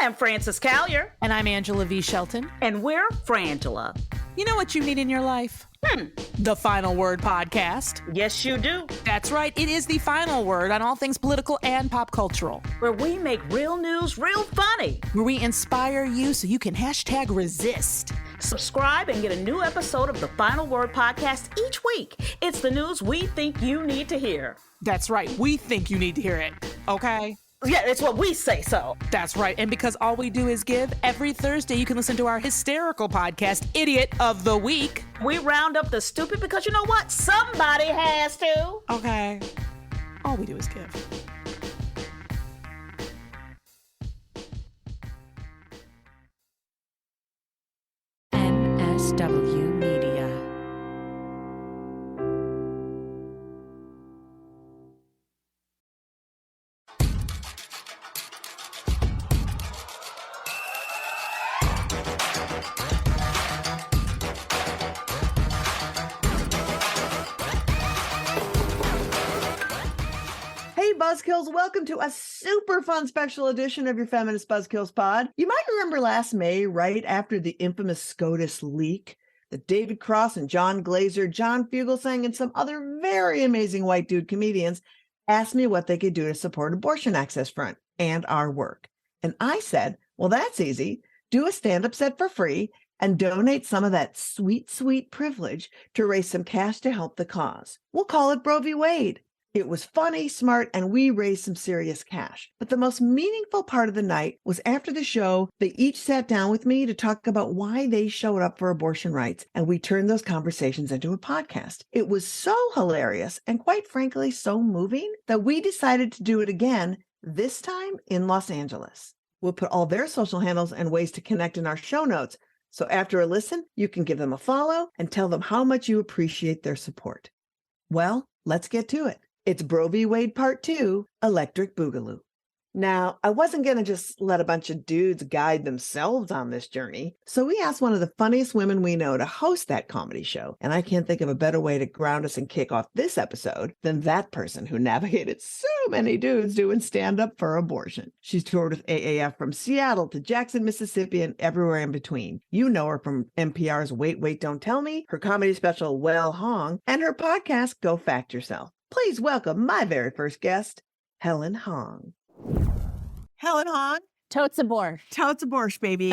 I'm Frances Callier. And I'm Angela V. Shelton. And we're Frangela. You know what you need in your life? The Final Word podcast. Yes, you do. That's right. It is the final word on all things political and pop cultural. Where we make real news real funny. Where we inspire you so you can hashtag resist. Subscribe and get a new episode of the Final Word podcast each week. It's the news we think you need to hear. That's right. We think you need to hear it. Okay? Yeah, it's what we say so. That's right. And because all we do is give, every Thursday you can listen to our hysterical podcast, Idiot of the Week. We round up the stupid because you know what? Somebody has to. Okay. All we do is give. MSW Media. Hey Buzzkills, welcome to a super fun special edition of your Feminist Buzzkills pod. You might remember last May, right after the infamous SCOTUS leak, that David Cross and John Glazer, John Fugelsang, and some other very amazing white dude comedians asked me what they could do to support Abortion Access Front and our work. And I said, well, that's easy. Do a stand-up set for free and donate some of that sweet, sweet privilege to raise some cash to help the cause. We'll call it Roe v. Wade. It was funny, smart, and we raised some serious cash. But the most meaningful part of the night was after the show, they each sat down with me to talk about why they showed up for abortion rights, and we turned those conversations into a podcast. It was so hilarious and quite frankly so moving that we decided to do it again, this time in Los Angeles. We'll put all their social handles and ways to connect in our show notes. So after a listen, you can give them a follow and tell them how much you appreciate their support. Well, let's get to it. It's Roe v. Wade Part 2, Electric Boogaloo. Now, I wasn't going to just let a bunch of dudes guide themselves on this journey, so we asked one of the funniest women we know to host that comedy show, and I can't think of a better way to ground us and kick off this episode than that person who navigated so many dudes doing stand-up for abortion. She's toured with AAF from Seattle to Jackson, Mississippi, and everywhere in between. You know her from NPR's Wait, Wait, Don't Tell Me, her comedy special, Helen Hong, and her podcast, Go Fact Yourself. Please welcome my very first guest, Helen Hong. Helen Hong. Totes a borscht. Totes a borscht, baby.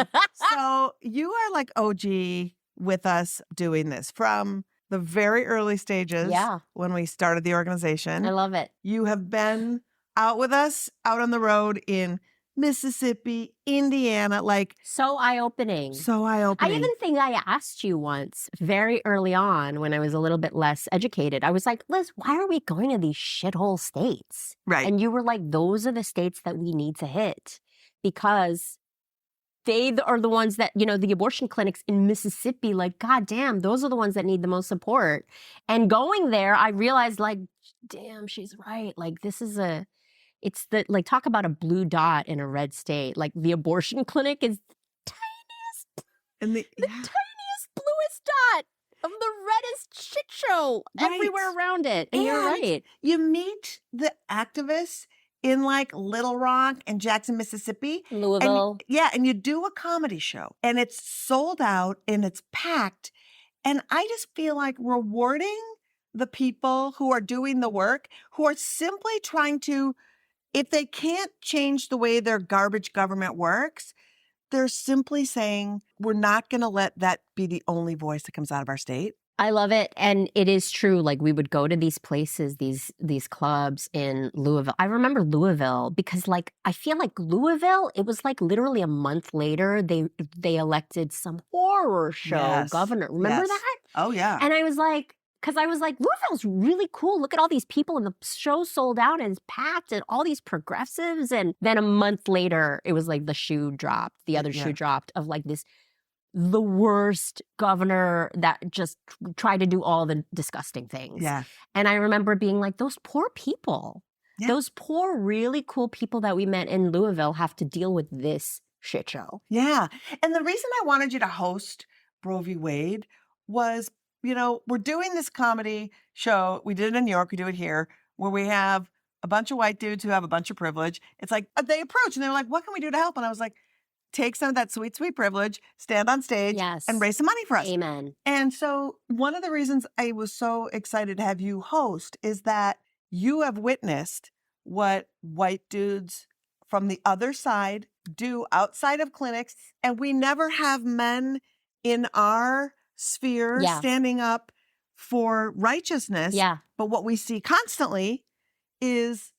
So you are like OG with us doing this from the very early stages when we started the organization. I love it. You have been out with us, out on the road in Mississippi, Indiana, like so eye-opening. So eye-opening. I even think I asked you once very early on when I was a little bit less educated. I was like, Liz, why are we going to these shithole states? Right. And you were like, those are the states that we need to hit because they are the ones that, you know, the abortion clinics in Mississippi, like, goddamn, those are the ones that need the most support. And going there, I realized like, damn, she's right. Like it's the, like, talk about a blue dot in a red state. Like, the abortion clinic is the tiniest, tiniest, bluest dot of the reddest shit show everywhere around it. And you're right. You meet the activists in, like, Little Rock and Jackson, Mississippi. Louisville. And you do a comedy show. And it's sold out and it's packed. And I just feel like rewarding the people who are doing the work, who are simply trying to, if they can't change the way their garbage government works, they're simply saying, we're not going to let that be the only voice that comes out of our state. I love it. And it is true. Like, we would go to these places, these clubs in Louisville. I remember Louisville because, like, I feel like Louisville, it was like literally a month later, they elected some horror show governor. Remember that? Oh, yeah. And I was like, because I was like, Louisville's really cool. Look at all these people, and the show sold out and it's packed, and all these progressives. And then a month later, it was like the shoe dropped. The other shoe dropped of like the worst governor that just tried to do all the disgusting things. Yeah. And I remember being like, those poor people, those poor, really cool people that we met in Louisville have to deal with this shit show. Yeah. And the reason I wanted you to host Roe v. Wade was, you know, we're doing this comedy show. We did it in New York. We do it here, where we have a bunch of white dudes who have a bunch of privilege. It's like they approach and they're like, what can we do to help? And I was like, take some of that sweet, sweet privilege, stand on stage, Yes. and raise some money for us. Amen. And so one of the reasons I was so excited to have you host is that you have witnessed what white dudes from the other side do outside of clinics. And we never have men in our sphere Yeah. standing up for righteousness. Yeah. But what we see constantly is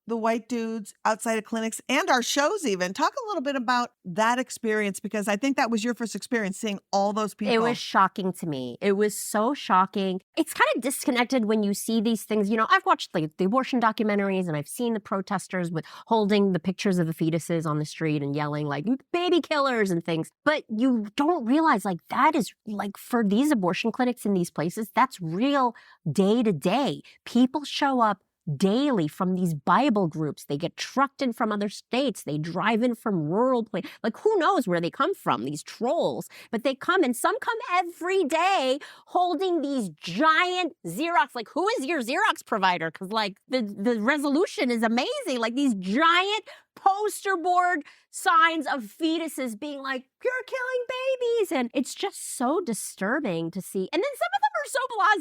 the white dudes outside of clinics and our shows even. Talk a little bit about that experience, because I think that was your first experience seeing all those people. It was shocking to me. It was so shocking. It's kind of disconnected when you see these things. You know, I've watched like the abortion documentaries and I've seen the protesters with holding the pictures of the fetuses on the street and yelling like baby killers and things. But you don't realize like that is like for these abortion clinics in these places, that's real day to day. People show up daily from these Bible groups. They get trucked in from other states. They drive in from rural places. Like, who knows where they come from, these trolls. But they come, and some come every day holding these giant Xerox. Like, who is your Xerox provider? Because, like, the resolution is amazing. Like, these giant poster board signs of fetuses being like, you're killing babies. And it's just so disturbing to see. And then some of them are so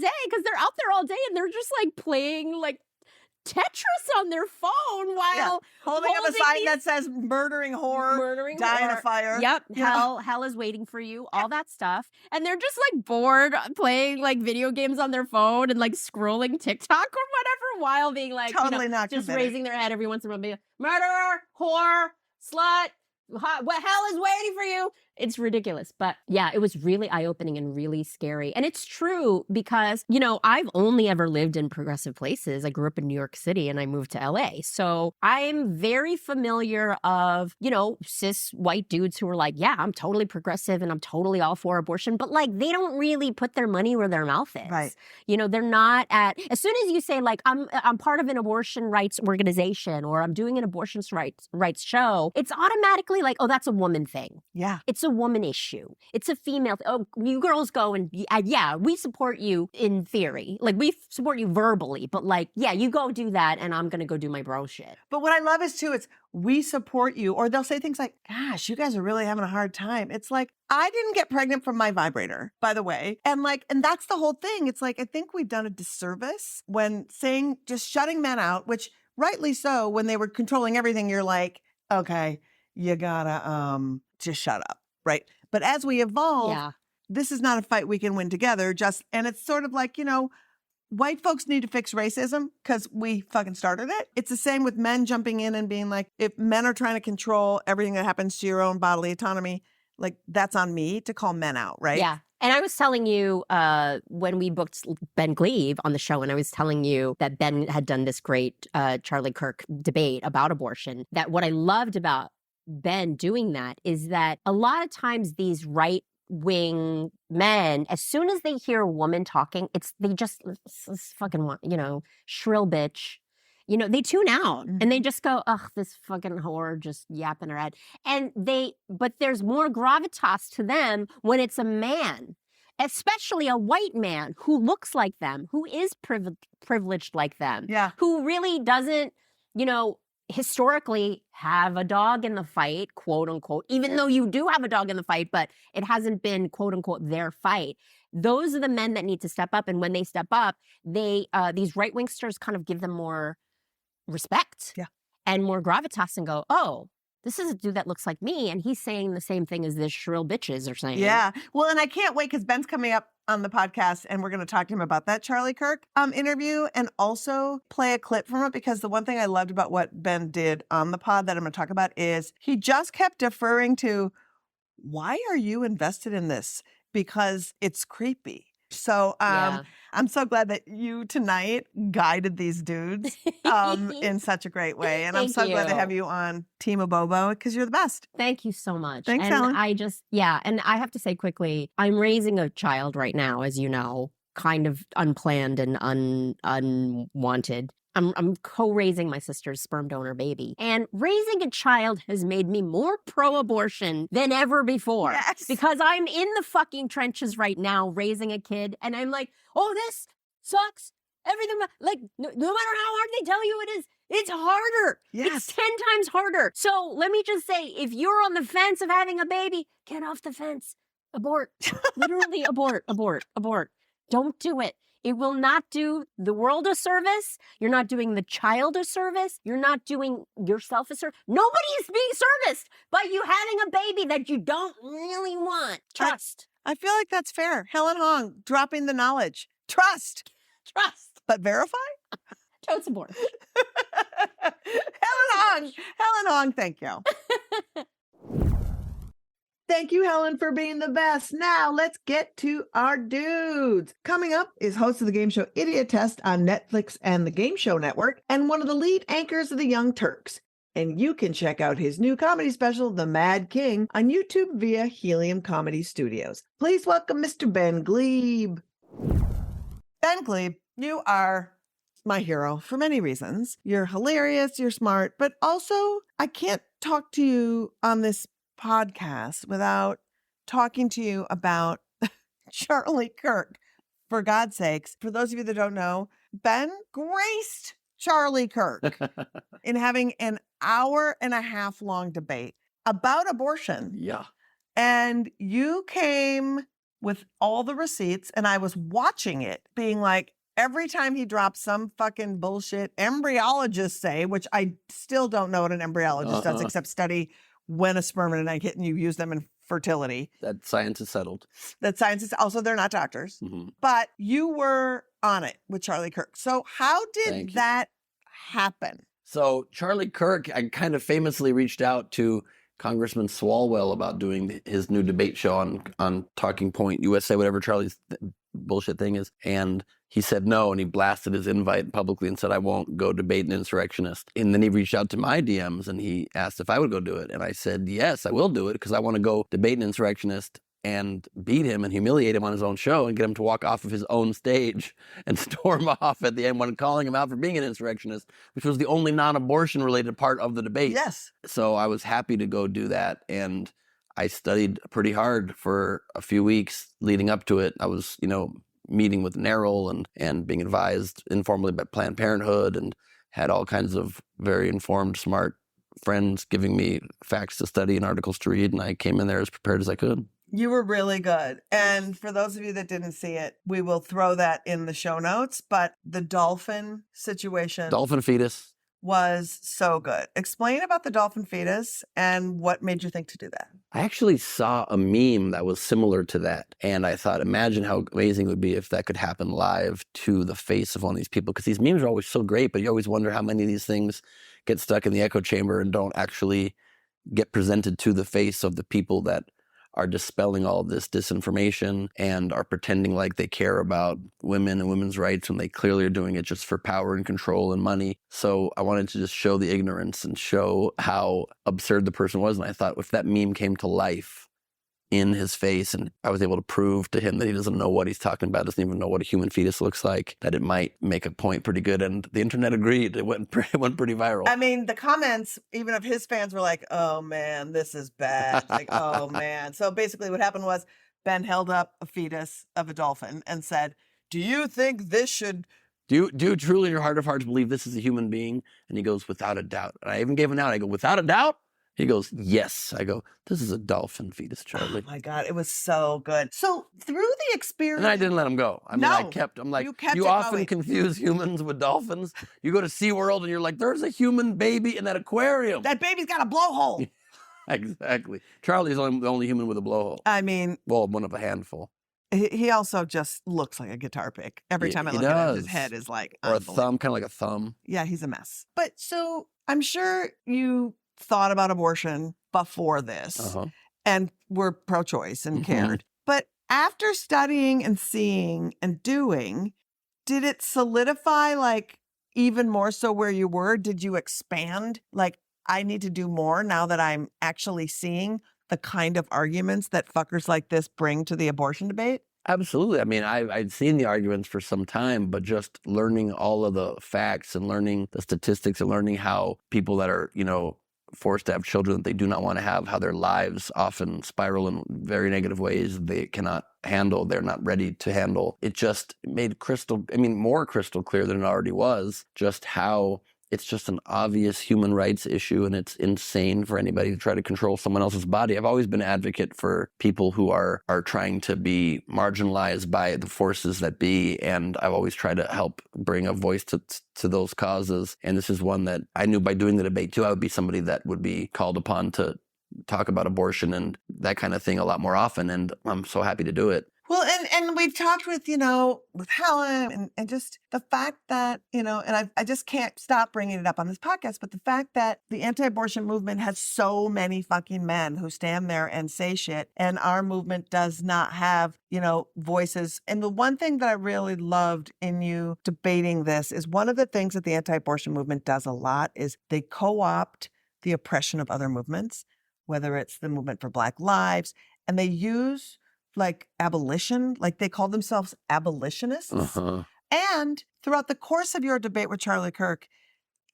blasé because they're out there all day and they're just, like, playing, like, Tetris on their phone while holding up a sign that says murdering whore, die in a fire. Yep. Yeah. Hell is waiting for you, all that stuff. And they're just like bored playing like video games on their phone and like scrolling TikTok or whatever while being like, totally not just committed. raising their head every once in a while, being like, murderer, whore, slut, what hell is waiting for you? It's ridiculous. But yeah, it was really eye-opening and really scary. And it's true because, you know, I've only ever lived in progressive places. I grew up in New York City and I moved to LA. So I'm very familiar of, you know, cis white dudes who are like, yeah, I'm totally progressive and I'm totally all for abortion. But like, they don't really put their money where their mouth is. Right. You know, they're not as soon as you say like, I'm part of an abortion rights organization or I'm doing an abortion rights show, it's automatically like, oh, that's a woman thing. Yeah. It's a woman issue. It's a female. Oh, you girls go and yeah, we support you in theory. Like we support you verbally, but like, yeah, you go do that and I'm going to go do my bro shit. But what I love is too, it's we support you. Or they'll say things like, gosh, you guys are really having a hard time. It's like, I didn't get pregnant from my vibrator, by the way. And like, and that's the whole thing. It's like, I think we've done a disservice when saying, just shutting men out, which rightly so, when they were controlling everything, you're like, okay, you gotta just shut up. Right. But as we evolve, this is not a fight we can win together. And it's sort of like, you know, white folks need to fix racism because we fucking started it. It's the same with men jumping in and being like, if men are trying to control everything that happens to your own bodily autonomy, like that's on me to call men out. Right. Yeah. And I was telling you when we booked Ben Gleib on the show, and I was telling you that Ben had done this great Charlie Kirk debate about abortion, that what I loved about Ben doing that is that a lot of times these right-wing men, as soon as they hear a woman talking, they just fucking, you know, shrill bitch. You know, they tune out and they just go, ugh, this fucking whore just yapping her head. But there's more gravitas to them when it's a man, especially a white man who looks like them, who is privileged like them, who really doesn't, you know, historically have a dog in the fight, quote unquote, even though you do have a dog in the fight, but it hasn't been, quote unquote, their fight. Those are the men that need to step up. And when they step up, these right-wingsters kind of give them more respect and more gravitas and go, oh, this is a dude that looks like me, and he's saying the same thing as this shrill bitches are saying. Yeah. Well, and I can't wait because Ben's coming up on the podcast, and we're going to talk to him about that Charlie Kirk interview and also play a clip from it, because the one thing I loved about what Ben did on the pod that I'm going to talk about is he just kept deferring to, why are you invested in this? Because it's creepy. So I'm so glad that you tonight guided these dudes in such a great way. And I'm so glad to have you on Team Abobo because you're the best. Thank you so much. Thanks, and Helen. And I have to say quickly, I'm raising a child right now, as you know, kind of unplanned and unwanted. I'm co-raising my sister's sperm donor baby. And raising a child has made me more pro-abortion than ever before. Yes. Because I'm in the fucking trenches right now raising a kid. And I'm like, oh, this sucks. Everything, like, no matter how hard they tell you it is, It's harder. Yes. It's 10 times harder. So let me just say, if you're on the fence of having a baby, get off the fence. Abort. Literally abort, abort, abort. Don't do it. It will not do the world a service. You're not doing the child a service. You're not doing yourself a service. Nobody is being serviced by you having a baby that you don't really want. Trust. I feel like that's fair. Helen Hong, dropping the knowledge. Trust. Trust. But verify? Don't support. Helen Hong, thank you. Thank you, Helen, for being the best. Now let's get to our dudes. Coming up is host of the game show Idiot Test on Netflix and the Game Show Network, and one of the lead anchors of the Young Turks. And you can check out his new comedy special, The Mad King, on YouTube via Helium Comedy Studios. Please welcome Mr. Ben Gleib. Ben Gleib, you are my hero for many reasons. You're hilarious, you're smart, but also I can't talk to you on this podcast without talking to you about Charlie Kirk. For God's sakes, for those of you that don't know, Ben graced Charlie Kirk in having an hour-and-a-half long debate about abortion. Yeah. And you came with all the receipts, and I was watching it being like, every time he drops some fucking bullshit embryologists say, which I still don't know what an embryologist does except study when a sperm and an egg hit and you use them in fertility. That science is settled. That science is also, they're not doctors, Mm-hmm. but you were on it with Charlie Kirk. So how did that happen? So Charlie Kirk, I kind of famously reached out to Congressman Swalwell about doing his new debate show on Talking Point USA, whatever Charlie's bullshit thing is. And he said no, and he blasted his invite publicly and said, I won't go debate an insurrectionist. And then he reached out to my DMs and he asked if I would go do it. And I said, yes, I will do it because I want to go debate an insurrectionist and beat him and humiliate him on his own show and get him to walk off of his own stage and storm off at the end when calling him out for being an insurrectionist, which was the only non-abortion related part of the debate. Yes. So I was happy to go do that. And I studied pretty hard for a few weeks leading up to it. I was, meeting with NARAL and being advised informally by Planned Parenthood and had all kinds of very informed, smart friends giving me facts to study and articles to read. And I came in there as prepared as I could. You were really good. And for those of you that didn't see it, we will throw that in the show notes. But the dolphin situation. Dolphin fetus. Was so good. Explain about the dolphin fetus and what made you think to do that. I actually saw a meme that was similar to that. And I thought, imagine how amazing it would be if that could happen live to the face of one of these people. Because these memes are always so great, but you always wonder how many of these things get stuck in the echo chamber and don't actually get presented to the face of the people that are dispelling all this disinformation and are pretending like they care about women and women's rights when they clearly are doing it just for power and control and money. So I wanted to just show the ignorance and show how absurd the person was. And I thought if that meme came to life in his face and I was able to prove to him that he doesn't know what he's talking about, doesn't even know what a human fetus looks like, that it might make a point pretty good. And the internet agreed. It went pretty viral. I mean, the comments, even of his fans, were like, oh man, this is bad. Like, oh man. So basically what happened was Ben held up a fetus of a dolphin and said, do you think this should... Do you truly in your heart of hearts believe this is a human being? And he goes, without a doubt. And I even gave him out. I go, without a doubt? He goes, yes. I go, this is a dolphin fetus, Charlie. Oh my God, it was so good. So through the experience... And I didn't let him go. I'm like, you often going. confuse humans with dolphins. You go to SeaWorld and you're like, there's a human baby in that aquarium. That baby's got a blowhole. Exactly. Charlie's the only human with a blowhole. I mean... Well, one of a handful. He also just looks like a guitar pick. Every time I look at him, his head is like... Or a thumb, kind of like a thumb. Yeah, he's a mess. But so I'm sure you... thought about abortion before this and were pro-choice and cared. But after studying and seeing and doing, did it solidify like even more so where you were? Did you expand? Like, I need to do more now that I'm actually seeing the kind of arguments that fuckers like this bring to the abortion debate? Absolutely. I mean, I'd seen the arguments for some time, but just learning all of the facts and learning the statistics and learning how people that are, forced to have children that they do not want to have, how their lives often spiral in very negative ways they cannot handle, they're not ready to handle. It just made more crystal clear than it already was, just how it's just an obvious human rights issue, and it's insane for anybody to try to control someone else's body. I've always been an advocate for people who are trying to be marginalized by the forces that be, and I've always tried to help bring a voice to those causes. And this is one that I knew by doing the debate too, I would be somebody that would be called upon to talk about abortion and that kind of thing a lot more often, and I'm so happy to do it. Well, and we've talked with, with Helen and just the fact that, and I just can't stop bringing it up on this podcast, but the fact that the anti-abortion movement has so many fucking men who stand there and say shit, and our movement does not have, voices. And the one thing that I really loved in you debating this is one of the things that the anti-abortion movement does a lot is they co-opt the oppression of other movements, whether it's the movement for Black lives, and they use like abolition, like they call themselves abolitionists. Uh-huh. And throughout the course of your debate with Charlie Kirk,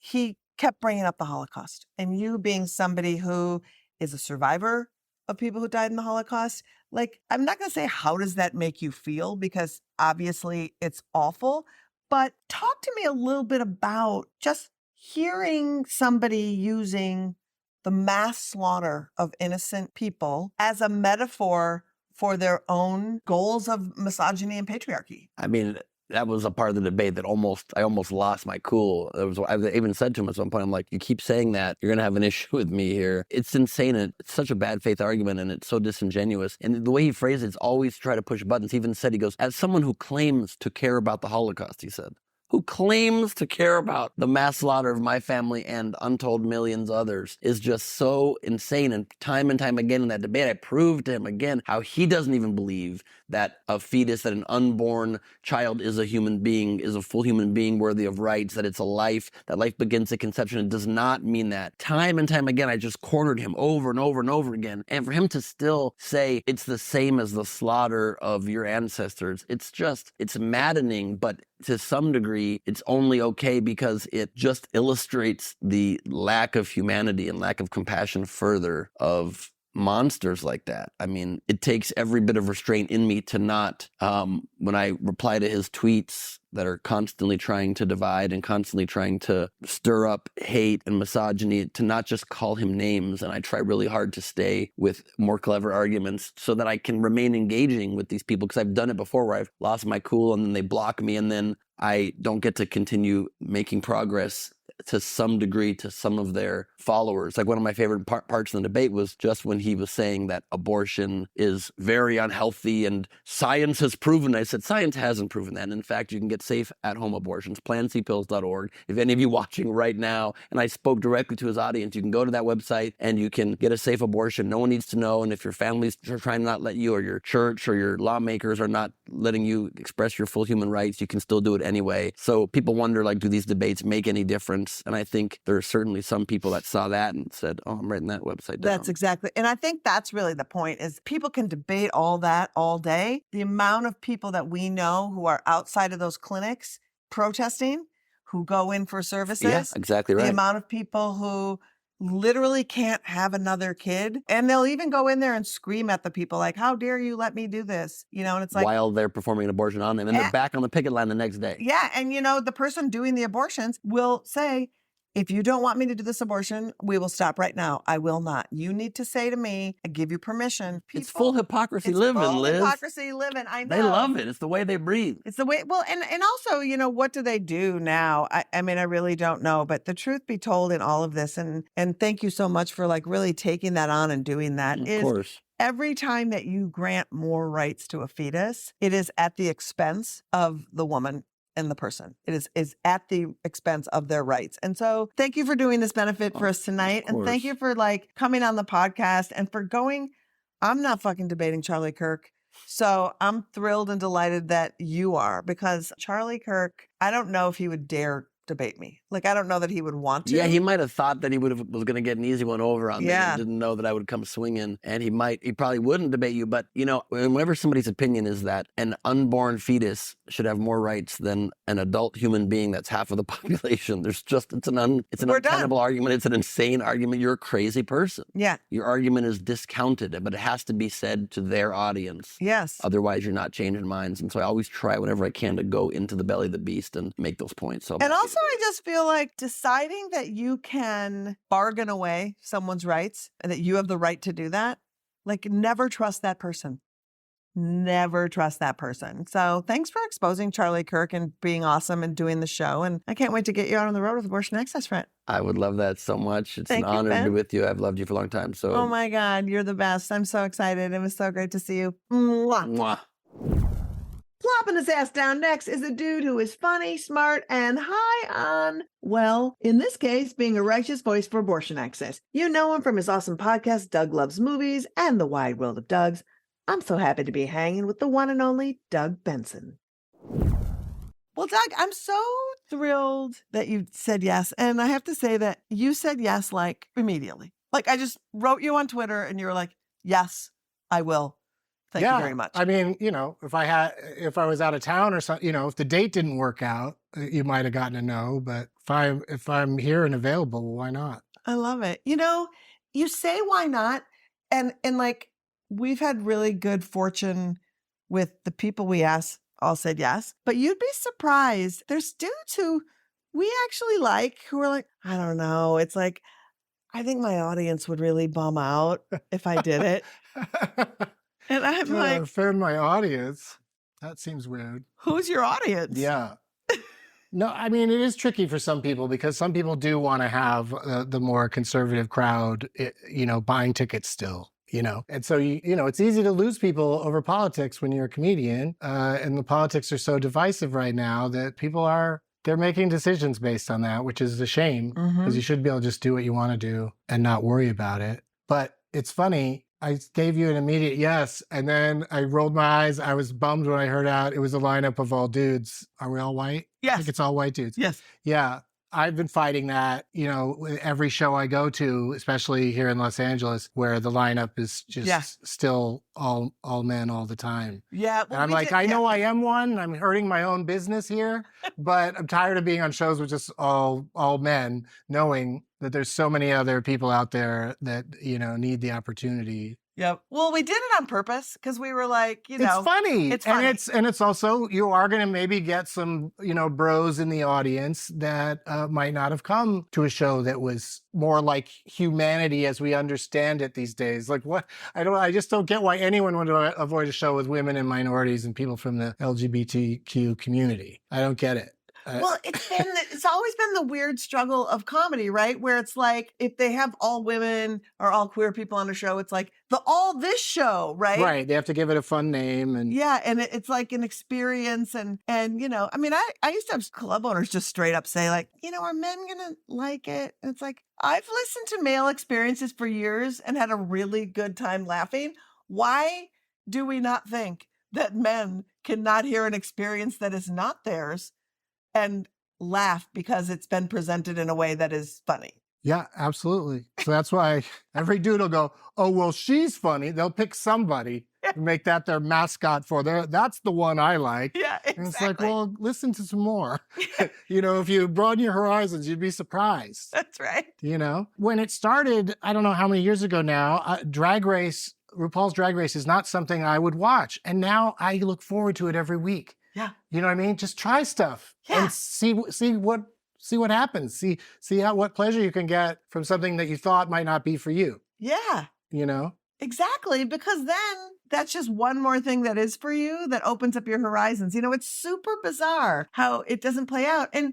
he kept bringing up the Holocaust. And you being somebody who is a survivor of people who died in the Holocaust, like, I'm not going to say how does that make you feel, because obviously it's awful, but talk to me a little bit about just hearing somebody using the mass slaughter of innocent people as a metaphor for their own goals of misogyny and patriarchy. I mean, that was a part of the debate that I almost lost my cool. I even said to him at some point, I'm like, you keep saying that, you're going to have an issue with me here. It's insane. It's such a bad faith argument, and it's so disingenuous. And the way he phrased it's always try to push buttons. He even said, he goes, as someone who claims to care about the Holocaust, he said, who claims to care about the mass slaughter of my family and untold millions others, is just so insane. And time again in that debate, I proved to him again how he doesn't even believe that a fetus, that an unborn child is a human being, is a full human being worthy of rights, that it's a life, that life begins at conception. It does not mean that. Time and time again, I just cornered him over and over and over again. And for him to still say it's the same as the slaughter of your ancestors, it's maddening, but to some degree, it's only okay because it just illustrates the lack of humanity and lack of compassion further of monsters like that. I mean, it takes every bit of restraint in me to not, when I reply to his tweets that are constantly trying to divide and constantly trying to stir up hate and misogyny, to not just call him names. And I try really hard to stay with more clever arguments so that I can remain engaging with these people, because I've done it before where I've lost my cool and then they block me and then I don't get to continue making progress to some degree to some of their followers. Like one of my favorite parts in the debate was just when he was saying that abortion is very unhealthy and science has proven. I said, science hasn't proven that. And in fact, you can get safe at-home abortions, plancpills.org. If any of you watching right now, and I spoke directly to his audience, you can go to that website and you can get a safe abortion. No one needs to know. And if your family's trying to not let you, or your church or your lawmakers are not letting you express your full human rights, you can still do it anyway. So people wonder, like, do these debates make any difference? And I think there are certainly some people that saw that and said, oh, I'm writing that website down. That's exactly. And I think that's really the point, is people can debate all that all day. The amount of people that we know who are outside of those clinics protesting, who go in for services. Yeah, exactly right. The amount of people who literally can't have another kid. And they'll even go in there and scream at the people like, how dare you let me do this? And it's like, while they're performing an abortion on them, and they're back on the picket line the next day. Yeah. And the person doing the abortions will say, if you don't want me to do this abortion, we will stop right now. I will not. You need to say to me, I give you permission. It's full hypocrisy living, Liz. Hypocrisy living. I know. They love it. It's the way they breathe. It's the way. Well, and also, what do they do now? I mean, I really don't know. But the truth be told in all of this, and thank you so much for like really taking that on and doing that. Of course. Every time that you grant more rights to a fetus, it is at the expense of the woman and the person. It is at the expense of their rights. And so thank you for doing this benefit for us tonight. And thank you for like coming on the podcast and for going. I'm not fucking debating Charlie Kirk. So I'm thrilled and delighted that you are, because Charlie Kirk, I don't know if he would dare debate me. Like, I don't know that he would want to. Yeah, he might have thought that he was going to get an easy one over on me. Yeah. He didn't know that I would come swinging, and he probably wouldn't debate you. But, whenever somebody's opinion is that an unborn fetus should have more rights than an adult human being that's half of the population, it's an untenable argument. It's an insane argument. You're a crazy person. Yeah. Your argument is discounted, but it has to be said to their audience. Yes. Otherwise, you're not changing minds. And so I always try whenever I can to go into the belly of the beast and make those points. So, and also, I just feel feel like deciding that you can bargain away someone's rights and that you have the right to do that, like never trust that person. Never trust that person. So thanks for exposing Charlie Kirk and being awesome and doing the show. And I can't wait to get you out on the road with Abortion Access Front. I would love that so much. It's Thank an you, honor to Ben. be with you. I've loved you for a long time. So, Oh my God, you're the best. I'm so excited. It was so great to see you. Mwah. mwah. Plopping his ass down next is a dude who is funny, smart, and high on, well, in this case, being a righteous voice for abortion access. You know him from his awesome podcast, Doug Loves Movies and The Wide World of Doug's. I'm so happy to be hanging with the one and only Doug Benson. Well, Doug, I'm so thrilled that you said yes. And I have to say that you said yes, like, immediately. Like, I just wrote you on Twitter and you were like, yes, I will. Thank you very much. I mean, if I was out of town or something, if the date didn't work out, you might have gotten a no. But if I'm here and available, why not? I love it. You say why not, and like we've had really good fortune with the people we asked. All said yes, but you'd be surprised. There's dudes who we actually like who are like, I don't know. It's like, I think my audience would really bum out if I did it. And I'm like, offend my audience. That seems weird. Who's your audience? Yeah. No, I mean, it is tricky for some people because some people do want to have the more conservative crowd, buying tickets still, And so, it's easy to lose people over politics when you're a comedian. And the politics are so divisive right now that they're making decisions based on that, which is a shame because you should be able to just do what you want to do and not worry about it. But it's funny. I gave you an immediate yes, and then I rolled my eyes. I was bummed when I heard out it was a lineup of all dudes. Are we all white? Yes. I think it's all white dudes. Yes. Yeah. I've been fighting that, with every show I go to, especially here in Los Angeles, where the lineup is just still all men all the time. Yeah. And I'm like, I know I am one. I'm hurting my own business here, but I'm tired of being on shows with just all men, knowing that there's so many other people out there that, need the opportunity. Yep. Well, we did it on purpose because we were like, it's funny. It's funny. And it's also, you are going to maybe get some, bros in the audience that might not have come to a show that was more like humanity as we understand it these days. Like what? I just don't get why anyone would avoid a show with women and minorities and people from the LGBTQ community. I don't get it. Well, it's always been the weird struggle of comedy, right? Where it's like, if they have all women or all queer people on a show, it's like the all this show, right? Right. They have to give it a fun name. And yeah. And it's like an experience. And I mean, I used to have club owners just straight up say like, are men going to like it? And it's like, I've listened to male experiences for years and had a really good time laughing. Why do we not think that men cannot hear an experience that is not theirs and laugh because it's been presented in a way that is funny? Yeah, absolutely. So that's why every dude will go, oh, well, she's funny. They'll pick somebody and make that their mascot for that's the one I like. Yeah, exactly. And it's like, well, listen to some more. If you broaden your horizons, you'd be surprised. That's right. When it started, I don't know how many years ago now, RuPaul's Drag Race is not something I would watch. And now I look forward to it every week. Yeah. You know what I mean? Just try stuff and see what happens. See what pleasure you can get from something that you thought might not be for you. Yeah. Exactly. Because then that's just one more thing that is for you that opens up your horizons. It's super bizarre how it doesn't play out. And,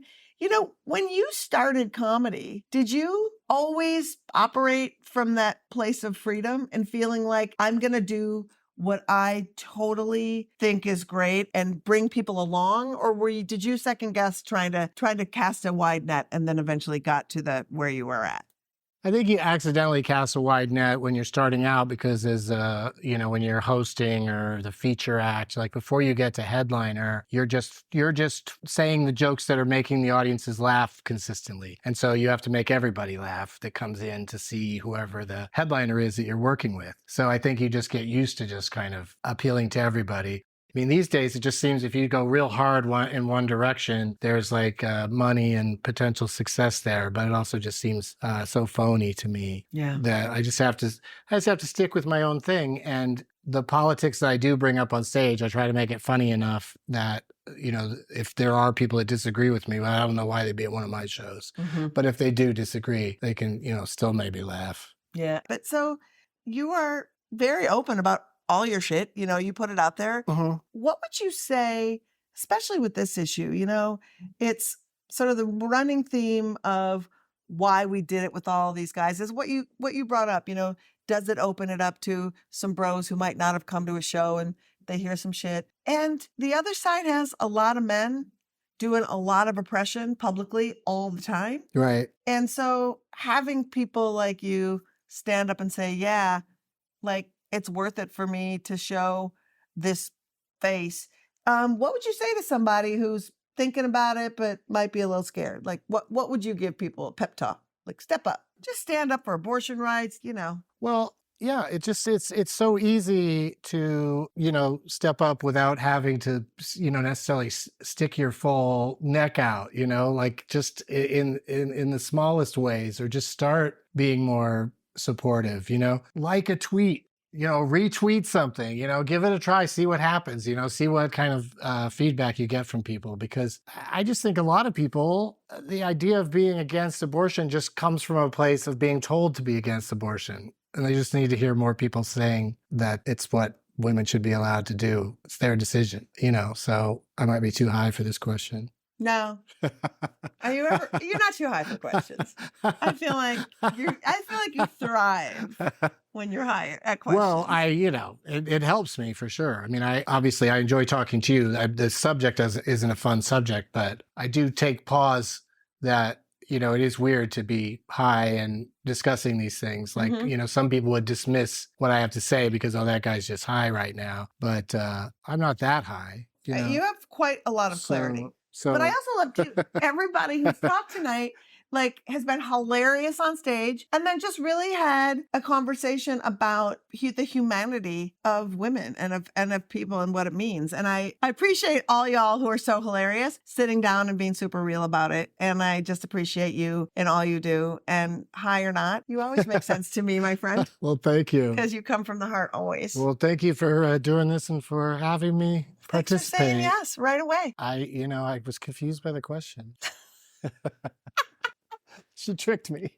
when you started comedy, did you always operate from that place of freedom and feeling like I'm going to do what I totally think is great and bring people along? Or did you second guess trying to cast a wide net and then eventually got to where you were at? I think you accidentally cast a wide net when you're starting out because as when you're hosting or the feature act, like before you get to headliner, you're just saying the jokes that are making the audiences laugh consistently. And so you have to make everybody laugh that comes in to see whoever the headliner is that you're working with. So I think you just get used to just kind of appealing to everybody. I mean, these days, it just seems if you go real hard in one direction, there's like money and potential success there. But it also just seems so phony to me that I just have to stick with my own thing. And the politics that I do bring up on stage, I try to make it funny enough that if there are people that disagree with me, I don't know why they'd be at one of my shows. But if they do disagree, they can, still maybe laugh. Yeah. But so you are very open about all your shit. You put it out there. What would you say, especially with this issue? It's sort of the running theme of why we did it with all these guys is what you brought up. Does it open it up to some bros who might not have come to a show and they hear some shit? And the other side has a lot of men doing a lot of oppression publicly all the time. Right. And so having people like you stand up and say, yeah, like it's worth it for me to show this face. What would you say to somebody who's thinking about it but might be a little scared? Like what would you give people a pep talk? Like step up. Just stand up for abortion rights, Well, yeah, it's so easy to, step up without having to, necessarily stick your full neck out, like just in the smallest ways, or just start being more supportive, like a tweet, retweet something, give it a try, see what happens, see what kind of feedback you get from people. Because I just think a lot of people, the idea of being against abortion just comes from a place of being told to be against abortion. And they just need to hear more people saying that it's what women should be allowed to do. It's their decision, so I might be too high for this question. No. You're not too high for questions. I feel like you thrive when you're high at questions. Well, it helps me for sure. I mean, I enjoy talking to you. The subject isn't a fun subject, but I do take pause that, it is weird to be high and discussing these things. Like, some people would dismiss what I have to say because, that guy's just high right now. But I'm not that high. You have quite a lot of clarity. So, but I also love to everybody who's talked tonight, has been hilarious on stage, and then just really had a conversation about the humanity of women and of people and what it means. And I appreciate all y'all who are so hilarious, sitting down and being super real about it. And I just appreciate you and all you do. And high or not, you always make sense to me, my friend. Well, thank you. Because you come from the heart always. Well, thank you for doing this and for having me participate. Thanks for saying yes right away. I was confused by the question. She tricked me.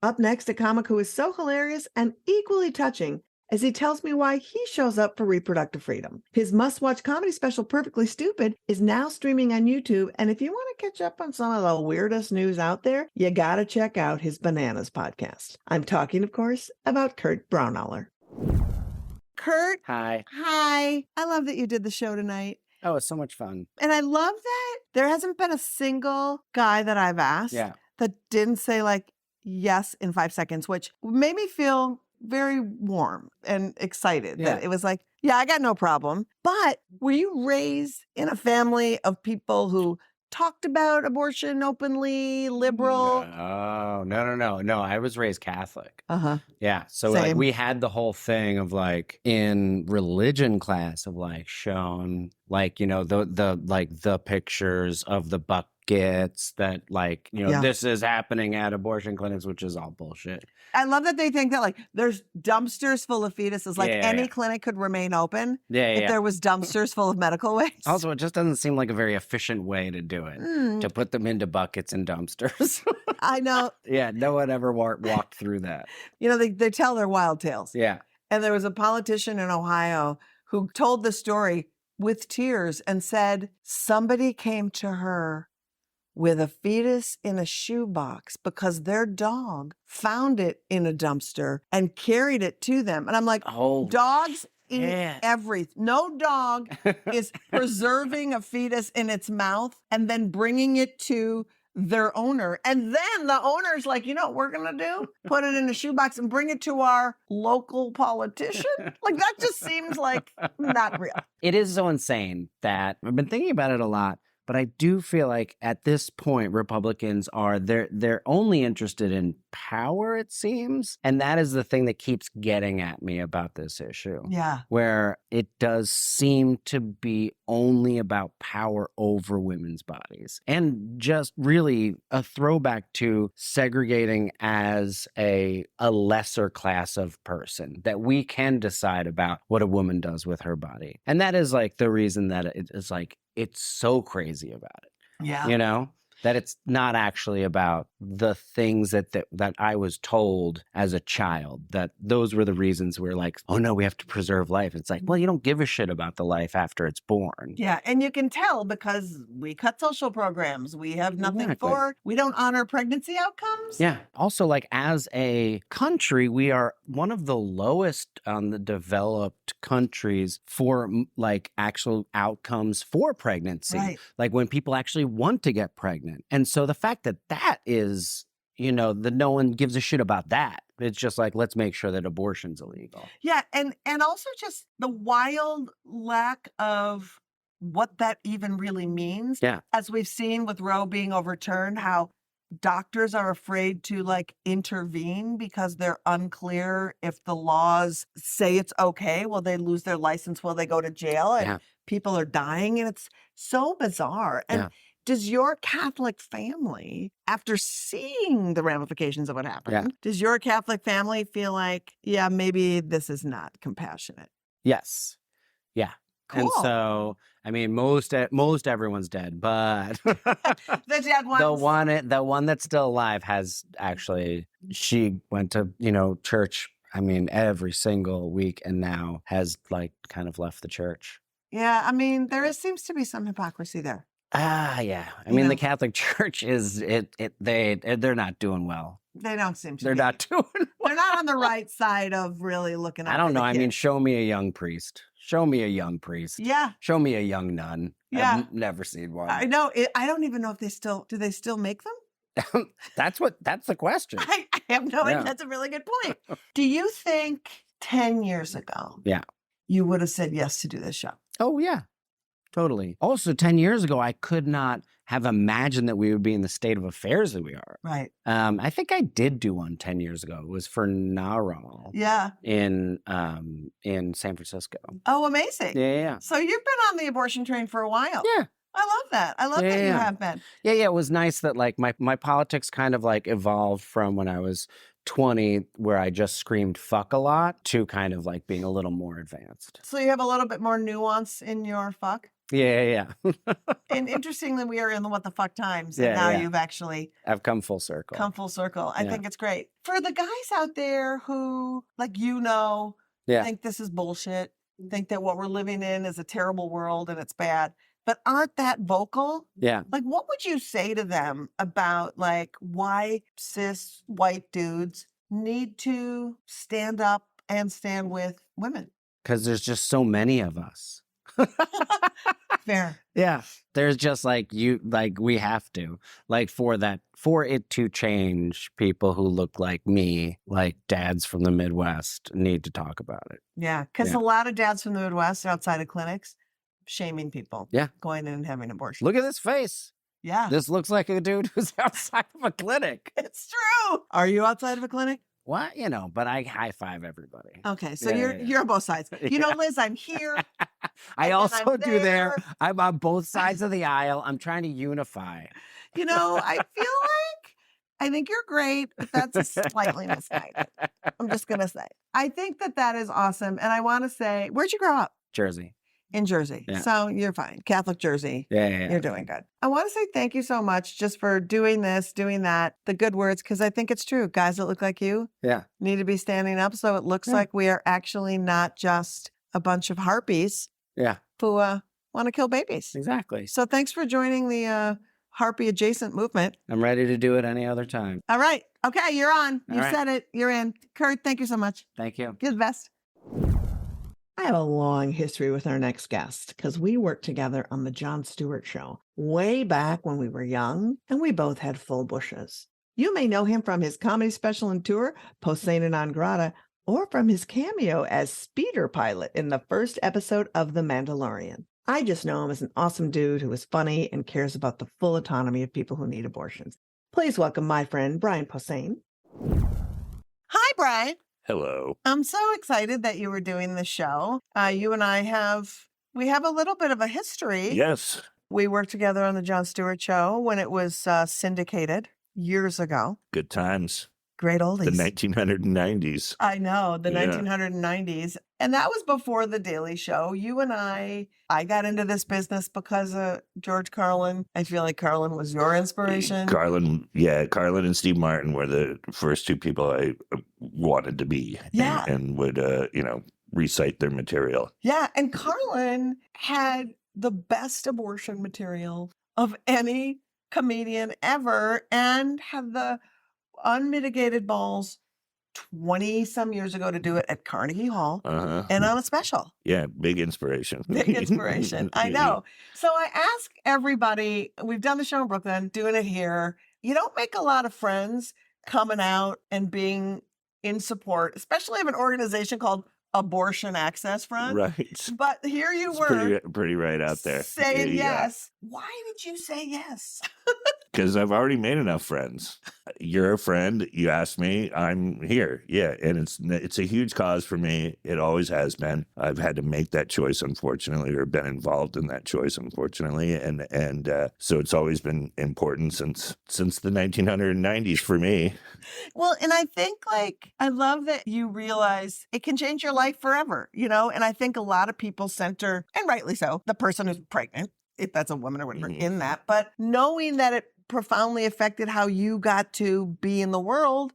Up next, a comic who is so hilarious and equally touching as he tells me why he shows up for reproductive freedom. His must-watch comedy special, Perfectly Stupid, is now streaming on YouTube. And if you want to catch up on some of the weirdest news out there, you got to check out his Bananas podcast. I'm talking, of course, about Kurt Braunohler. Kurt. Hi. Hi. I love that you did the show tonight. Oh, it's so much fun. And I love that there hasn't been a single guy that I've asked that didn't say yes in 5 seconds, which made me feel very warm and excited that it was like, yeah, I got no problem. But were you raised in a family of people who talked about abortion openly, liberal? Oh, no. I was raised Catholic. Yeah. So Same. we had the whole thing of in religion class of shown the pictures of the buckets that this is happening at abortion clinics, which is all bullshit. I love that they think that there's dumpsters full of fetuses. Any clinic could remain open if there was dumpsters full of medical waste. Also, it just doesn't seem like a very efficient way to do it, to put them into buckets and dumpsters. I know. Yeah, no one ever walked through that. They tell their wild tales. Yeah. And there was a politician in Ohio who told the story with tears and said somebody came to her with a fetus in a shoebox because their dog found it in a dumpster and carried it to them. And I'm like, dogs eat everything. No dog is preserving a fetus in its mouth and then bringing it to their owner. And then the owner's like, what we're going to do? Put it in a shoebox and bring it to our local politician? That just seems like not real. It is so insane that I've been thinking about it a lot. But I do feel like at this point, Republicans are they're only interested in power, it seems. And that is the thing that keeps getting at me about this issue. Yeah. Where it does seem to be only about power over women's bodies. And just really a throwback to segregating as a lesser class of person, that we can decide about what a woman does with her body. And that is like the reason that it is like, it's so crazy about it. Yeah. You know? That it's not actually about the things that I was told as a child, that those were the reasons we're like, oh no, we have to preserve life. It's like, well, you don't give a shit about the life after it's born. Yeah. And you can tell because we cut social programs. We have nothing we don't honor pregnancy outcomes. Yeah. Also, like as a country, we are one of the lowest on the developed countries for like actual outcomes for pregnancy. Right. Like when people actually want to get pregnant. And so the fact that that is, you know, that no one gives a shit about that. It's just like, let's make sure that abortion's illegal. Yeah. And also just the wild lack of what that even really means. Yeah. As we've seen with Roe being overturned, how doctors are afraid to like intervene because they're unclear if the laws say it's okay. Well, they lose their license while they go to jail and people are dying. And it's so bizarre. And does your Catholic family, after seeing the ramifications of what happened, does your Catholic family feel like, yeah, maybe this is not compassionate? Yes. Yeah. Cool. And so, I mean, most everyone's dead, but the dead ones. The one that's still alive has actually, she went to, you know, church, I mean, every single week and now has like kind of left the church. Yeah. I mean, seems to be some hypocrisy there. Yeah. I mean, the Catholic Church they're not doing well. They don't seem to. They're not doing well. They're not on the right side of really looking at I don't know. I mean, show me a young priest. Show me a young priest. Yeah. Show me a young nun. Yeah. I've never seen one. I know. I don't even know if do they still make them? That's the question. I have no idea. That's a really good point. Do you think 10 years ago, you would have said yes to do this show? Oh, yeah. Totally. Also, 10 years ago, I could not have imagined that we would be in the state of affairs that we are. Right. I think I did do one 10 years ago. It was for NARAL. Yeah. In San Francisco. Oh, amazing. Yeah. So you've been on the abortion train for a while. Yeah. I love that. I love that you have been. Yeah. It was nice that like my politics kind of like evolved from when I was 20, where I just screamed fuck a lot, to kind of like being a little more advanced. So you have a little bit more nuance in your fuck? Yeah. And interestingly, we are in the what the fuck times. And now you've actually... I've come full circle. I think it's great. For the guys out there who, like, think this is bullshit, think that what we're living in is a terrible world and it's bad, but aren't that vocal? Yeah. Like, what would you say to them about, like, why cis white dudes need to stand up and stand with women? Because there's just so many of us. Fair. Yeah. There's just we have to, like, for it to change, people who look like me, like dads from the Midwest, need to talk about it. Yeah. Because a lot of dads from the Midwest outside of clinics shaming people. Yeah. Going in and having abortion. Look at this face. Yeah. This looks like a dude who's outside of a clinic. It's true. Are you outside of a clinic? What? But I high five everybody. Okay. So you're on both sides. You know, Liz, I'm here. I also do there. I'm on both sides of the aisle. I'm trying to unify. You know, I think you're great, but that's slightly misguided. I'm just going to say. I think that is awesome. And I want to say, where'd you grow up? Jersey. In Jersey. Yeah. So you're fine. Catholic Jersey. Yeah. You're doing good. I want to say thank you so much just for doing this, doing that, the good words, because I think it's true. Guys that look like you need to be standing up. So it looks like we are actually not just a bunch of harpies who want to kill babies. Exactly. So thanks for joining the harpy adjacent movement. I'm ready to do it any other time. All right. Okay, you're on. You right. said it. You're in. Kurt, thank you so much. Thank you. You're the best. I have a long history with our next guest because we worked together on the Jon Stewart Show way back when we were young and we both had full bushes. You may know him from his comedy special and tour, Posehn IG, or from his cameo as speeder pilot in the first episode of The Mandalorian. I just know him as an awesome dude who is funny and cares about the full autonomy of people who need abortions. Please welcome my friend, Brian Posehn. Hi, Brian. Hello. I'm so excited that you were doing the show. You and I have a little bit of a history. Yes. We worked together on the Jon Stewart show when it was syndicated years ago. Good times. Great oldies. The 1990s. I know, the Yeah. 1990s. And that was before The Daily Show. You and I got into this business because of George Carlin. I feel like Carlin was your inspiration. Carlin and Steve Martin were the first two people I wanted to be. Yeah. And would, recite their material. Yeah. And Carlin had the best abortion material of any comedian ever and had the unmitigated balls 20 some years ago to do it at Carnegie Hall and on a special. Yeah, big inspiration. Big inspiration. I know. So I ask everybody, we've done the show in Brooklyn, doing it here. You don't make a lot of friends coming out and being in support, especially of an organization called Abortion Access Front. Right. But here you were. Pretty right out there. Saying yes. Why did you say yes? Because I've already made enough friends. You're a friend. You asked me. I'm here. Yeah, and it's a huge cause for me. It always has been. I've had to make that choice, unfortunately, or been involved in that choice, unfortunately, and so it's always been important since the 1990s for me. Well, and I think I love that you realize it can change your life forever, and I think a lot of people center, and rightly so, the person who's pregnant, if that's a woman or whatever, in that, but knowing that it profoundly affected how you got to be in the world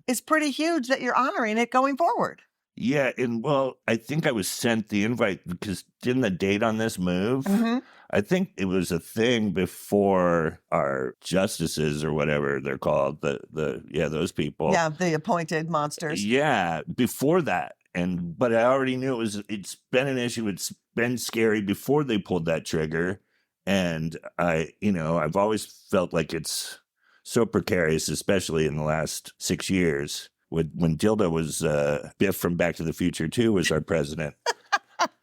is pretty huge that you're honoring it going forward. Yeah, and well, I think I was sent the invite because didn't the date on this move? Mm-hmm. I think it was a thing before our justices or whatever they're called, those people. Yeah, the appointed monsters. Yeah, before that. But I already knew it's been an issue. It's been scary before they pulled that trigger. And I've always felt like it's so precarious, especially in the last 6 years. When Dilda was Biff from Back to the Future 2 was our president.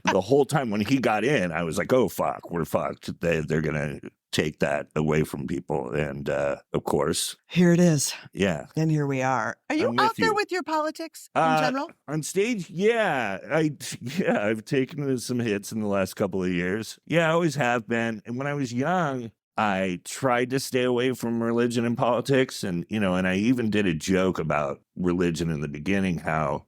The whole time when he got in, I was like, oh, fuck, we're fucked. They're going to take that away from people. And of course. Here it is. Yeah. And here we are. Are you out there with your politics in general? On stage? Yeah. I've taken some hits in the last couple of years. Yeah, I always have been. And when I was young, I tried to stay away from religion and politics. And, and I even did a joke about religion in the beginning, how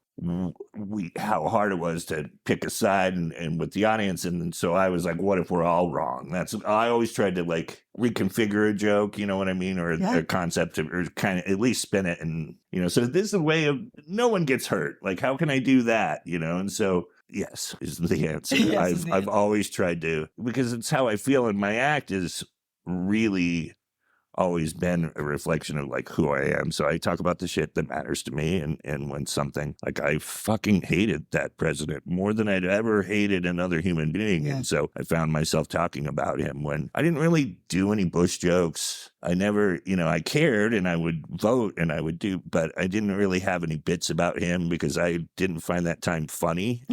hard it was to pick a side and with the audience. And so I was like, what if we're all wrong? I always tried to reconfigure a joke, you know what I mean? Or a concept or kind of at least spin it. And, so this is a way of no one gets hurt. Like, how can I do that? And so yes is the answer. Yes, I've always tried to, because it's how I feel. And my act is really always been a reflection of who I am. So I talk about the shit that matters to me. And when something I fucking hated that president more than I'd ever hated another human being. Yeah. And so I found myself talking about him when I didn't really do any Bush jokes. I never, I cared and I would vote and I would do, but I didn't really have any bits about him because I didn't find that time funny.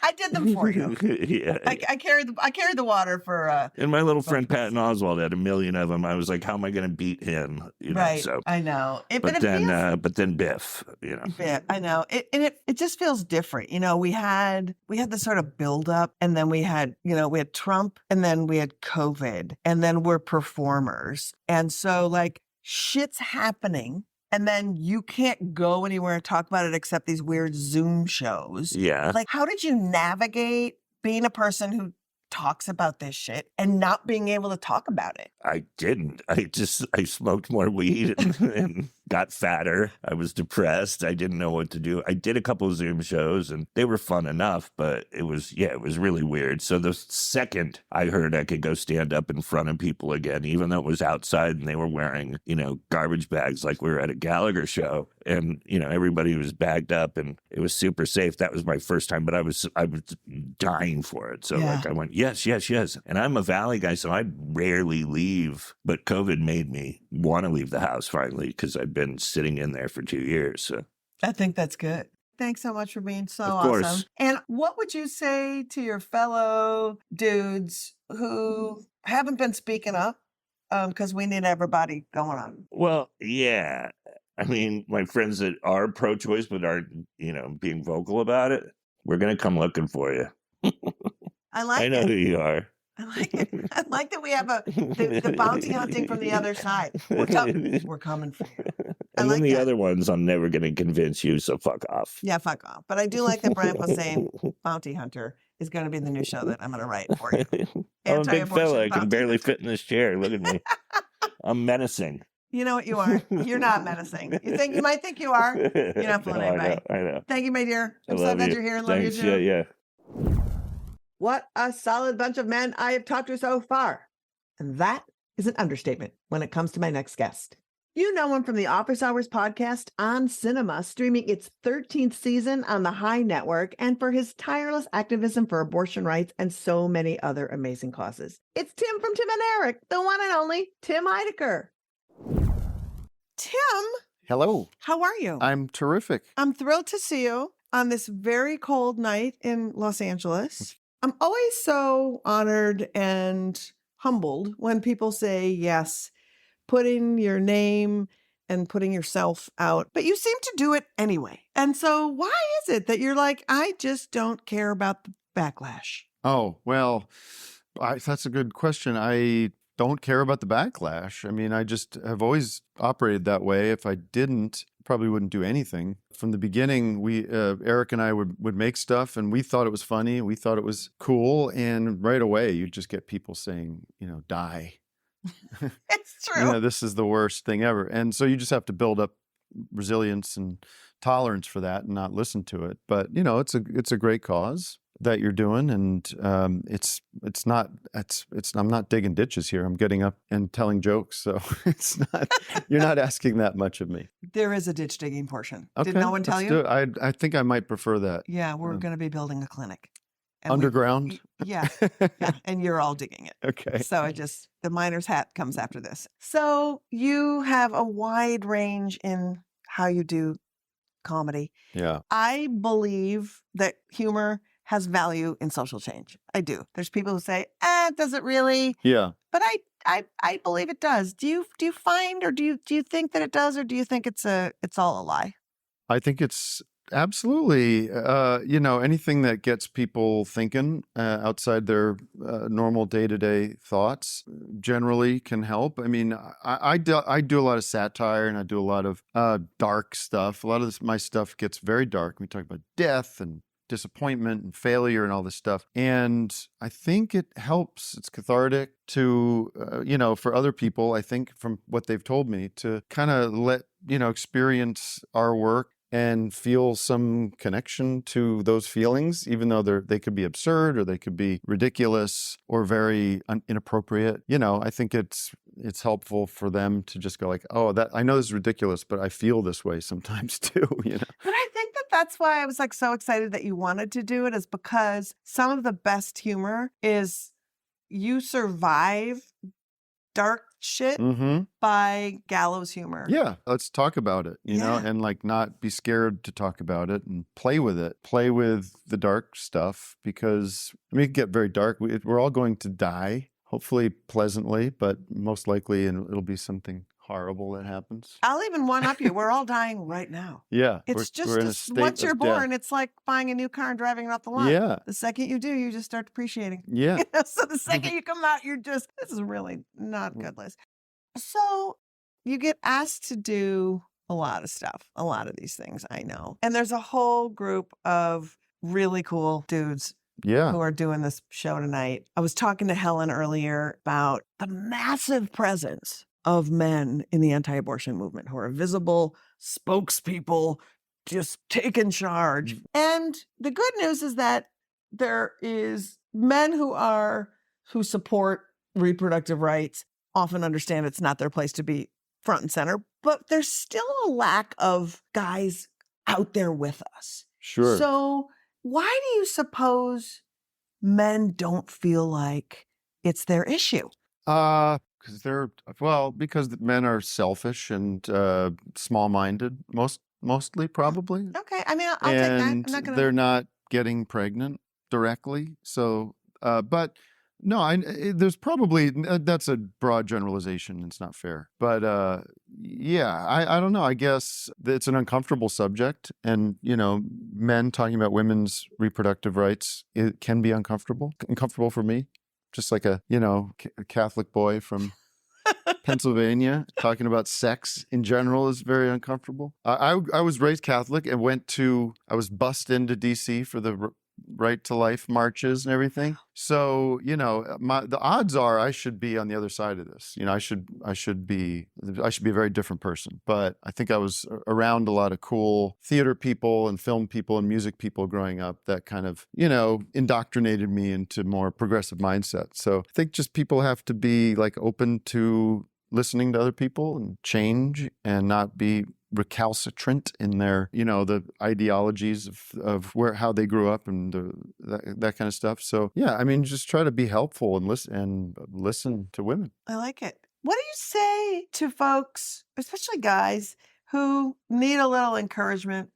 I did them for you. Yeah. I carried the water for and my little friend Patton Oswalt had 1 million of them. I was like, how am I going to beat him? Right. So I know. But then Biff, Yeah, I know. It just feels different. We had this sort of buildup, and then we had Trump, and then we had COVID, and then we're performers. And so shit's happening. And then you can't go anywhere and talk about it except these weird Zoom shows. Yeah. How did you navigate being a person who talks about this shit and not being able to talk about it? I didn't. I smoked more weed and got fatter. I was depressed. I didn't know what to do. I did a couple of Zoom shows and they were fun enough, but it was really weird. So the second I heard I could go stand up in front of people again, even though it was outside and they were wearing, garbage bags like we were at a Gallagher show and, everybody was bagged up and it was super safe. That was my first time, but I was dying for it. So I went, yes. And I'm a Valley guy, so I rarely leave, but COVID made me want to leave the house finally because I've been sitting in there for 2 years. So. I think that's good. Thanks so much for being so Of course. awesome. And what would you say to your fellow dudes who haven't been speaking up? Because we need everybody going on. Well, yeah. I mean, my friends that are pro-choice but aren't, being vocal about it, we're going to come looking for you. I like I know it. who you are. I like it. I like that we have the bounty hunting from the other side. We're coming for you. And like then the that. other ones, I'm never going to convince you, so fuck off. Yeah, fuck off. But I do like that Brian Posehn, Bounty Hunter, is going to be the new show that I'm going to write for you. I'm a big fella. I can Bounty barely Hunter. fit in this chair. Look at me. I'm menacing. You know what you are? You're not menacing. You might think you are. You're not fooling anybody. I know. Thank you, my dear. I'm so love glad you. you're here. Love Thanks. you too. Yeah. What a solid bunch of men I have talked to so far. And that is an understatement when it comes to my next guest. You know him from the Office Hours podcast on Cinema, streaming its 13th season on the High Network, and for his tireless activism for abortion rights and so many other amazing causes. It's Tim from Tim and Eric, the one and only Tim Heidecker. Tim, Hello. how are you? I'm terrific. I'm thrilled to see you on this very cold night in Los Angeles. I'm always so honored and humbled when people say yes, putting your name and putting yourself out, but you seem to do it anyway. And so why is it that you're like, I just don't care about the backlash? Oh, well, that's a good question. I don't care about the backlash. I mean, I just have always operated that way. If I didn't, probably wouldn't do anything. From the beginning, Eric and I would make stuff, and we thought it was funny. We thought it was cool. And right away, you just get people saying, die. It's true. This is the worst thing ever. And so you just have to build up resilience and tolerance for that and not listen to it. But, it's a great cause that you're doing. And I'm not digging ditches here. I'm getting up and telling jokes. So you're not asking that much of me. There is a ditch digging portion. Okay, Did no one tell let's you? do it. I think I might prefer that. Yeah, we're going to be building a clinic. And Underground? Yeah, and you're all digging it. Okay. So the miner's hat comes after this. So you have a wide range in how you do comedy. Yeah. I believe that humor has value in social change. I do. There's people who say, does it really? Yeah. But I believe it does. Do you find, or do you think that it does, or do you think it's all a lie? I think it's absolutely, anything that gets people thinking outside their normal day-to-day thoughts generally can help. I mean, I do a lot of satire, and I do a lot of dark stuff. A lot of my stuff gets very dark. We talk about death and disappointment and failure and all this stuff. And I think it helps. It's cathartic to, for other people, I think from what they've told me, to kind of let, experience our work and feel some connection to those feelings, even though they could be absurd or they could be ridiculous or very inappropriate. I think it's helpful for them to just go like, oh, I know this is ridiculous, but I feel this way sometimes too. But I think that's why I was like so excited that you wanted to do it, is because some of the best humor is you survive dark shit by gallows humor. Yeah, let's talk about it, and not be scared to talk about it and play with it. Play with the dark stuff, because it can get very dark. We're all going to die, hopefully pleasantly, but most likely it'll be something horrible that happens. I'll even one up you. We're all dying right now. Yeah. It's we're in a just state once you're of born, death. it's like buying a new car and driving it off the lot. Yeah. The second you do, you just start depreciating. Yeah. So the second you come out, this is really not good, Liz. So you get asked to do a lot of stuff, a lot of these things, I know. And there's a whole group of really cool dudes who are doing this show tonight. I was talking to Helen earlier about the massive presence of men in the anti-abortion movement who are visible spokespeople, just taking charge. And the good news is that there is men who support reproductive rights, often understand it's not their place to be front and center, but there's still a lack of guys out there with us. Sure. So why do you suppose men don't feel like it's their issue? Because men are selfish and small-minded. Most mostly, probably. Okay. I mean, I'll take that. I'm And not going they're to. not getting pregnant directly. So, but no, there's probably, that's a broad generalization. It's not fair. But yeah, I don't know. I guess it's an uncomfortable subject. And, men talking about women's reproductive rights, it can be uncomfortable for me. Just like a Catholic boy from Pennsylvania talking about sex in general is very uncomfortable. I was raised Catholic and I was bussed into DC for the Right to Life marches and everything. So, the odds are I should be on the other side of this. I should be a very different person. But I think I was around a lot of cool theater people and film people and music people growing up that kind of, indoctrinated me into more progressive mindset. So I think just people have to be like open to listening to other people and change and not be recalcitrant in their, the ideologies of how they grew up and that kind of stuff. So yeah, I mean, just try to be helpful and listen to women. I like it. What do you say to folks, especially guys, who need a little encouragement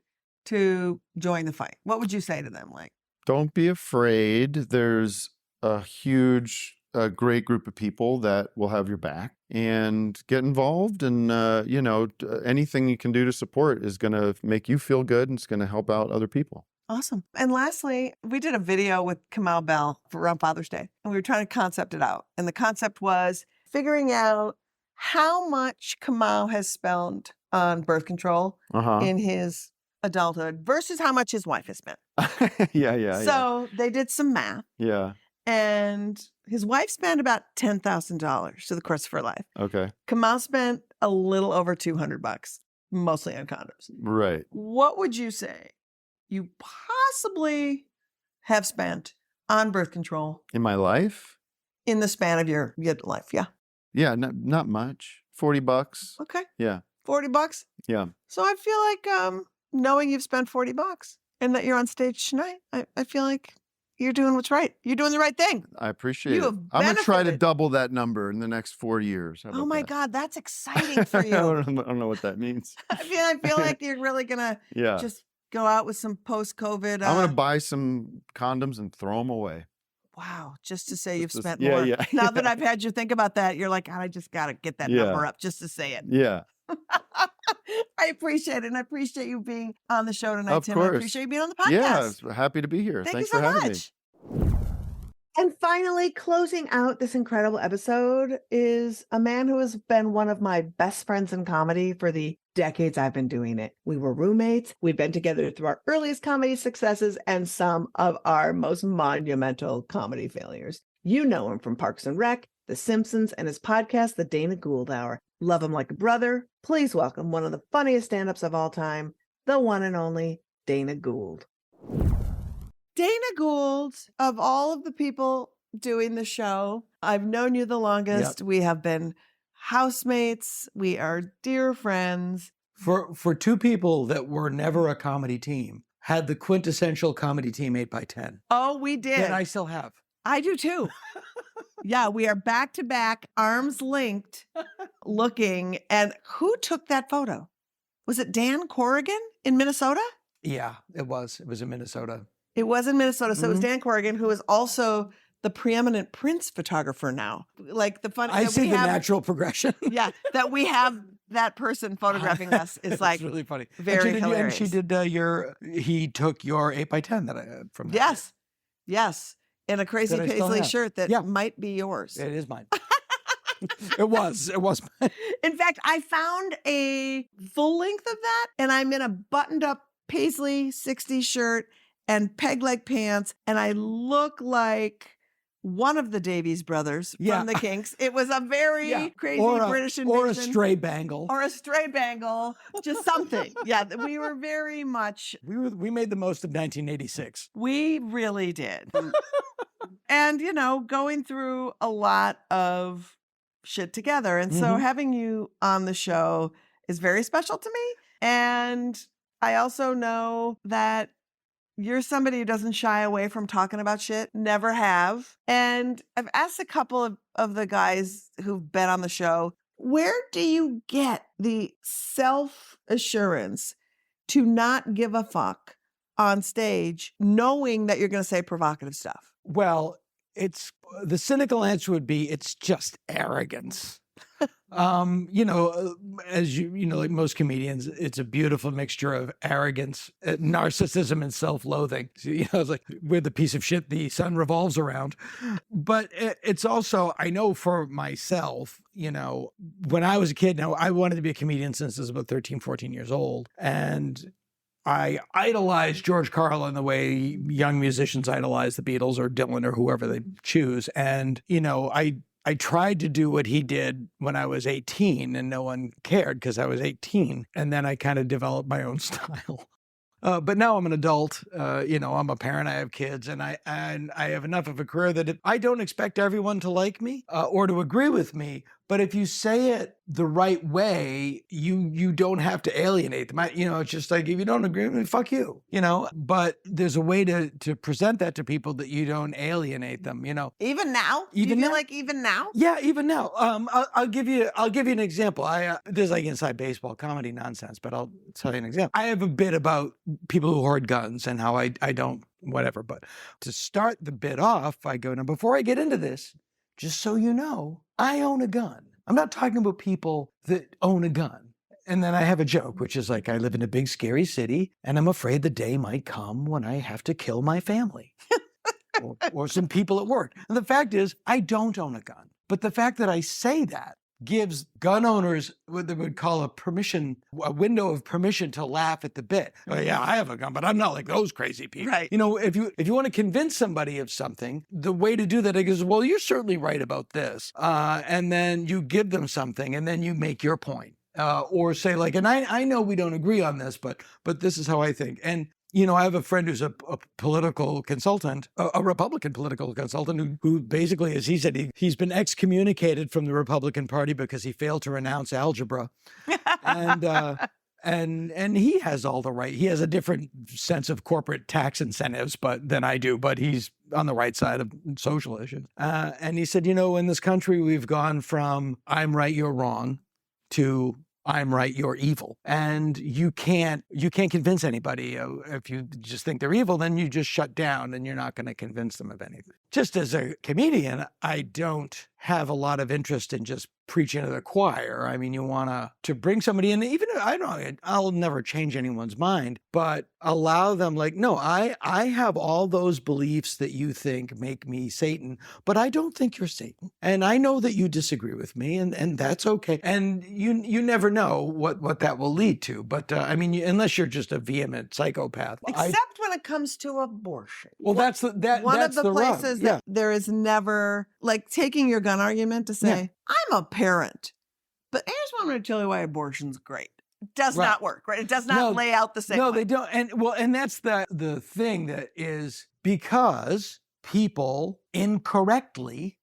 to join the fight? What would you say to them? Like, don't be afraid. There's a great group of people that will have your back, and get involved. And, anything you can do to support is going to make you feel good, and it's going to help out other people. awesome. And lastly, we did a video with Kamau Bell for around Father's Day, and we were trying to concept it out. And the concept was figuring out how much Kamau has spent on birth control in his adulthood versus how much his wife has spent. Yeah. So they did some math. Yeah. And his wife spent about $10,000 to the course of her life. Okay. Kamau spent a little over $200, mostly on condoms. Right. What would you say you possibly have spent on birth control In my life? in the span of your life? Yeah. Yeah, not much. $40. Okay. Yeah. $40. Yeah. So I feel like knowing you've spent $40 and that you're on stage tonight, I feel like you're doing what's right. You're doing the right thing. I appreciate You it. have I'm going to try to benefited. double that number in the next 4 years. How Oh about my that? God, that's exciting for I you. don't know what that means. I feel like you're really gonna Yeah. just go out with some post-COVID. I'm going to buy some condoms and throw them away. Wow, just to say you've Just- spent yeah, more. yeah, Now that yeah. I've had you think about that, you're like, God, I just got to get that Yeah. number up just to say it. Yeah. I appreciate it. And I appreciate you being on the show tonight, Of Tim. I course. appreciate you being on the podcast. Yeah. Happy to be here. Thank Thanks you so for having much. me. And finally, closing out this incredible episode is a man who has been one of my best friends in comedy for the decades I've been doing it. We were roommates. We've been together through our earliest comedy successes and some of our most monumental comedy failures. You know him from Parks and Rec, The Simpsons, and his podcast, The Dana Gould Hour. Love him like a brother. Please welcome one of the funniest stand-ups of all time, the one and only Dana Gould. Dana Gould, of all of the people doing the show, I've known you the longest. We have been housemates. We are dear friends. For two people that were never a comedy team, had the quintessential comedy team 8x10. Oh, we did. That I still have. I do too. Yeah, we are back to back, arms linked, looking. And who took that photo? Was it Dan Corrigan in Minnesota? Yeah, it was. It was in Minnesota. It was in Minnesota. So it was Mhm. Dan Corrigan, who is also the preeminent Prince photographer now. Like the fun. I that see we the have- natural progression. Yeah, that we have that person photographing us is It's like really funny. very and she hilarious. did he took your 8x10 that I had from that. Yes. In a crazy That I still paisley have. shirt that Yeah. might be yours. It is mine. It was mine. In fact, I found a full length of that, and I'm in a buttoned up paisley 60s shirt and peg leg pants, and I look like one of the Davies brothers Yeah. from the Kinks. It was a very Yeah. crazy Or a, British invasion. or a stray bangle. Or a stray bangle, just something. Yeah, we were very much, We made the most of 1986. we really did. And, going through a lot of shit together. And so Mhm. having you on the show is very special to me. And I also know that you're somebody who doesn't shy away from talking about shit, never have. And I've asked a couple of the guys who've been on the show, where do you get the self-assurance to not give a fuck on stage, knowing that you're going to say provocative stuff? Well, it's the cynical answer would be it's just arrogance. As you know, like most comedians, it's a beautiful mixture of arrogance, narcissism, and self-loathing. So, it's like we're the piece of shit the sun revolves around. But it's also, I know for myself, when I was a kid, now I wanted to be a comedian since I was about 13, 14 years old. And I idolized George Carlin the way young musicians idolize the Beatles or Dylan or whoever they choose. And, I tried to do what he did when I was 18 and no one cared because I was 18. And then I kind of developed my own style. But now I'm an adult, I'm a parent, I have kids, and I have enough of a career that I don't expect everyone to like me or to agree with me. But if you say it the right way, you don't have to alienate them. It's just like, if you don't agree with me, fuck you, But there's a way to present that to people that you don't alienate them, Even now? Do you feel like even now? Yeah, even now. I'll give you an example. This is like inside baseball comedy nonsense, but I'll tell you an example. I have a bit about people who hoard guns and how I don't, whatever. But to start the bit off, I go, now before I get into this, just so you know, I own a gun. I'm not talking about people that own a gun. And then I have a joke, which is like, I live in a big, scary city, and I'm afraid the day might come when I have to kill my family or some people at work. And the fact is, I don't own a gun. But the fact that I say that gives gun owners what they would call a window of permission to laugh at the bit. Oh, yeah, I have a gun, but I'm not like those crazy people. Right. If you want to convince somebody of something, the way to do that is, well, you're certainly right about this. And then you give them something and then you make your point. Or say like, and I know we don't agree on this, but this is how I think. And I have a friend who's a political consultant, a Republican political consultant, who basically, as he said, he's been excommunicated from the Republican Party because he failed to renounce algebra. And he has all the right. He has a different sense of corporate tax incentives than I do, but he's on the right side of social issues. And he said, in this country, we've gone from I'm right, you're wrong to I'm right, you're evil. And you can't convince anybody. If you just think they're evil, then you just shut down and you're not going to convince them of anything. Just as a comedian, I don't have a lot of interest in just preaching to the choir. I mean, you want to bring somebody in, even I'll never change anyone's mind, but allow them like, no, I have all those beliefs that you think make me Satan, but I don't think you're Satan. And I know that you disagree with me, and that's okay. And you never know what that will lead to. But unless you're just a vehement psychopath. Except when it comes to abortion. Well, that's one of the places that there is never, like taking your gun argument to say, I'm a parent, but I just want to tell you why abortion's great. It does not work, right? It does not lay out the same way. No, they don't. And that's the thing that is, because people incorrectly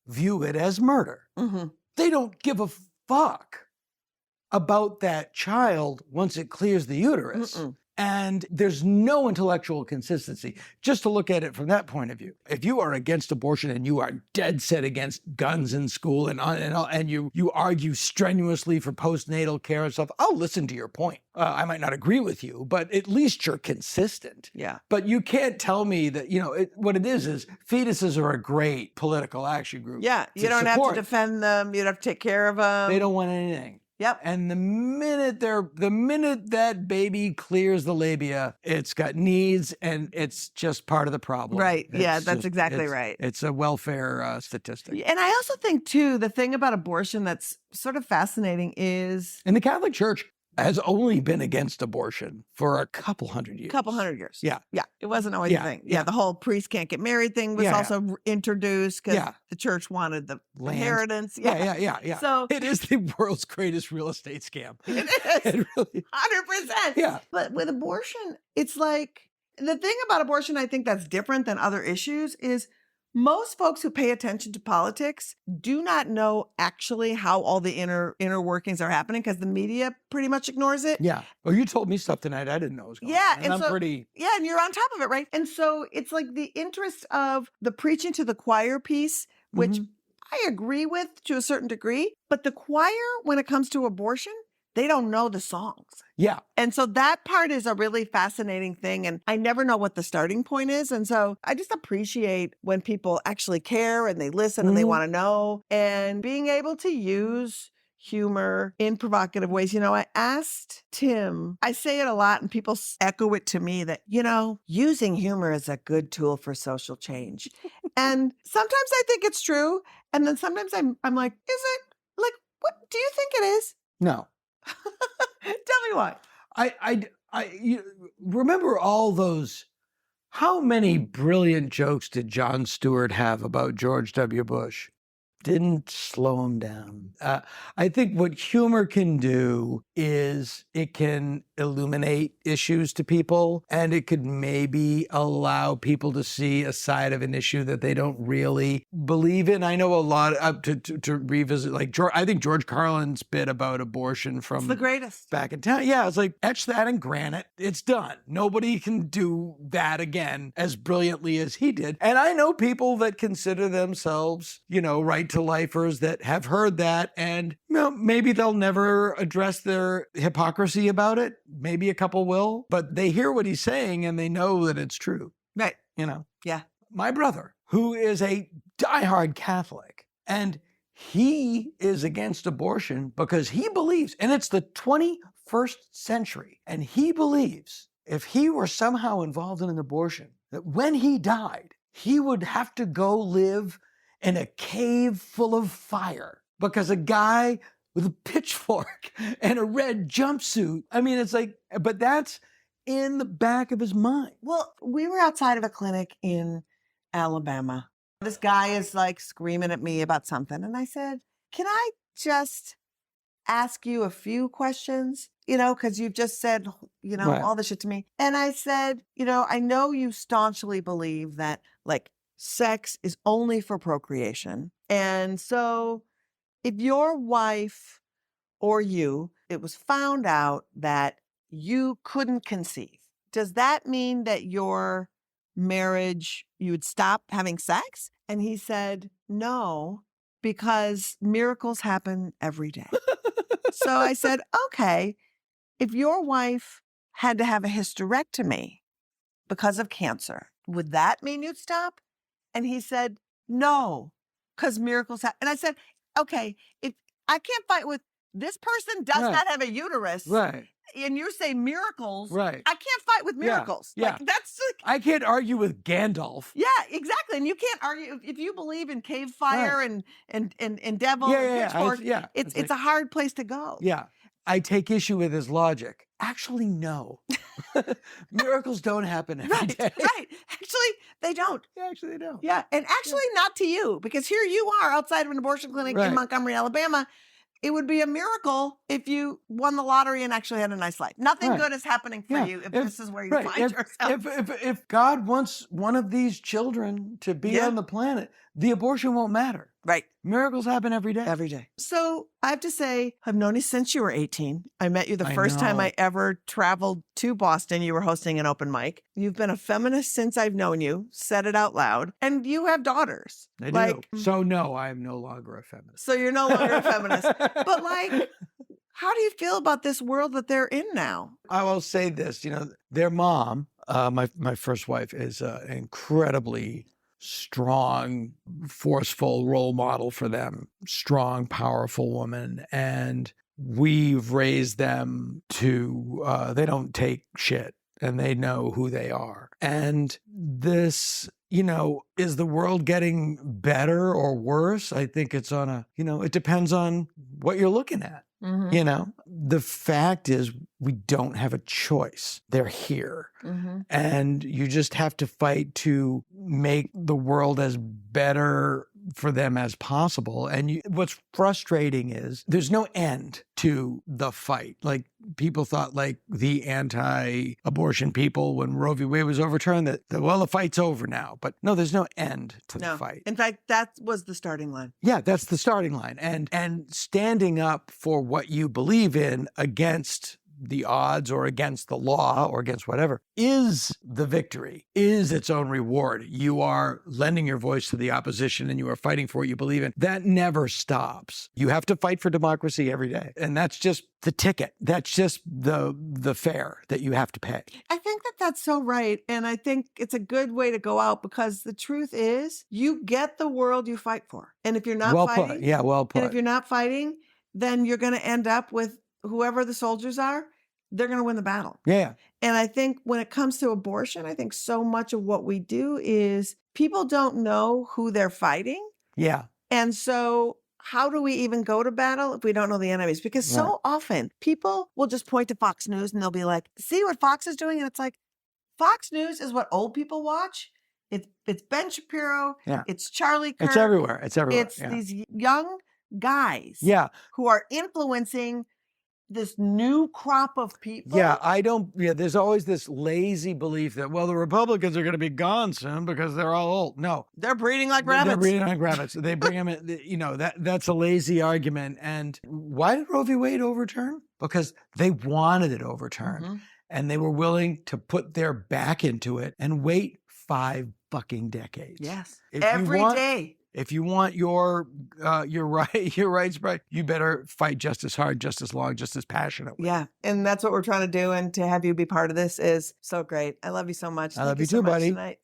view it as murder. Mm-hmm. They don't give a fuck about that child once it clears the uterus. Mm-mm. And there's no intellectual consistency, just to look at it from that point of view. If you are against abortion and you are dead set against guns in school and you argue strenuously for postnatal care and stuff, I'll listen to your point. I might not agree with you, but at least you're consistent. Yeah. But you can't tell me that, what it is fetuses are a great political action group. Yeah, you don't have to defend them. You don't have to take care of them. They don't want anything. Yep. And the minute that baby clears the labia, it's got needs, and it's just part of the problem. Right. That's exactly right. It's a welfare statistic. And I also think, too, the thing about abortion that's sort of fascinating is... And the Catholic Church has only been against abortion for a couple hundred years. Yeah. Yeah. It wasn't always a thing. Yeah. The whole priest can't get married thing was also introduced because the church wanted the inheritance. Yeah. So it is the world's greatest real estate scam. It is. It really, 100%. Yeah. But with abortion, it's like, the thing about abortion I think that's different than other issues is most folks who pay attention to politics do not know actually how all the inner workings are happening because the media pretty much ignores it. Yeah. Well, you told me stuff tonight I didn't know was going on. And I'm pretty... Yeah, and you're on top of it, right? And so it's like the interest of the preaching to the choir piece, which I agree with to a certain degree, but the choir, when it comes to abortion, they don't know the songs. Yeah. And so that part is a really fascinating thing. And I never know what the starting point is. And so I just appreciate when people actually care and they listen and they want to know, and being able to use humor in provocative ways. I asked Tim, I say it a lot and people echo it to me that, using humor is a good tool for social change. And sometimes I think it's true. And then sometimes I'm like, is it? Like, what do you think it is? No. Tell me why. I remember all those. How many brilliant jokes did Jon Stewart have about George W. Bush? Didn't slow him down. I think what humor can do is it can illuminate issues to people, and it could maybe allow people to see a side of an issue that they don't really believe in. I know a lot to revisit, like I think George Carlin's bit about abortion from It's the greatest. back in town. Yeah, it's like, etch that in granite. It's done. Nobody can do that again as brilliantly as he did. And I know people that consider themselves, right to lifers that have heard that, and maybe they'll never address their hypocrisy about it. Maybe a couple will, but they hear what he's saying and they know that it's true. Right. Yeah. My brother, who is a diehard Catholic, and he is against abortion because he believes, and it's the 21st century, and he believes if he were somehow involved in an abortion, that when he died, he would have to go live in a cave full of fire because a guy with a pitchfork and a red jumpsuit. I mean, it's like, but that's in the back of his mind. Well, we were outside of a clinic in Alabama. This guy is like screaming at me about something. And I said, can I just ask you a few questions? Because you've just said, Right. all this shit to me. And I said, I know you staunchly believe that like sex is only for procreation. And so if your wife or you, it was found out that you couldn't conceive, does that mean that your marriage, you would stop having sex? And he said, no, because miracles happen every day. So I said, okay, if your wife had to have a hysterectomy because of cancer, would that mean you'd stop? And he said, no, because miracles happen. And I said, okay, if I can't fight with this person does Right. not have a uterus, Right. and you're saying miracles, Right. I can't fight with miracles. Yeah. Like, that's like, I can't argue with Gandalf. yeah, exactly. And you can't argue if you believe in cave fire and devil and pitchfork. It's It's a hard place to go. Yeah. I take issue with his logic. Actually, no. Miracles don't happen every day. Right. Actually, they don't. Actually, they don't. Yeah. And actually not to you, because here you are outside of an abortion clinic Right. in Montgomery, Alabama. It would be a miracle if you won the lottery and actually had a nice life. Nothing Right. good is happening for Yeah. you if this is where you Right. find yourself. If God wants one of these children to be Yeah. on the planet, the abortion won't matter. Right. Miracles happen every day. Every day. So I have to say, I've known you since you were 18. I met you the I first time know. I ever traveled to Boston. You were hosting an open mic. You've been a feminist since I've known you. Said it out loud. And you have daughters. I do. So no, I am no longer a feminist. So you're no longer a feminist. But like, how do you feel about this world that they're in now? I will say this, their mom, my first wife, is an incredibly strong, forceful role model for them. Strong, powerful woman. And we've raised them to, they don't take shit and they know who they are. And this, is the world getting better or worse? I think it's on it depends on what you're looking at. Mm-hmm. The fact is we don't have a choice. They're here. Mm-hmm. And you just have to fight to make the world as better for them as possible. And what's frustrating is there's no end to the fight. Like people thought, like the anti-abortion people, when Roe v. Wade was overturned, that the fight's over now. But no, there's no end to the fight. In fact, that was the starting line. Yeah, that's the starting line. And standing up for what you believe in against the odds or against the law or against whatever, is the victory, is its own reward. You are lending your voice to the opposition and you are fighting for what you believe in. That never stops. You have to fight for democracy every day. And that's just the ticket. That's just the fare that you have to pay. I think that that's so right. And I think it's a good way to go out, because the truth is you get the world you fight for. And if you're not Well fighting, put. Yeah, well put. and if you're not fighting, then you're going to end up with whoever the soldiers are, they're going to win the battle. Yeah. And I think when it comes to abortion, I think so much of what we do is people don't know who they're fighting. Yeah. And so how do we even go to battle if we don't know the enemies? Because so often people will just point to Fox News and they'll be like, see what Fox is doing? And it's like, Fox News is what old people watch. It's Ben Shapiro. Yeah. It's Charlie Kirk. It's everywhere. It's everywhere. It's these young guys Yeah. who are influencing this new crop of people. Yeah, there's always this lazy belief that, well, the Republicans are going to be gone soon because they're all old. No. They're breeding like rabbits. They're breeding like rabbits. They bring them in, that's a lazy argument. And why did Roe v. Wade overturn? Because they wanted it overturned. Mm-hmm. And they were willing to put their back into it and wait 5 fucking decades. Yes. If Every day. If you want your rights, you better fight just as hard, just as long, just as passionately. Yeah. And that's what we're trying to do. And to have you be part of this is so great. I love you so much. I love you so too, much buddy. Tonight.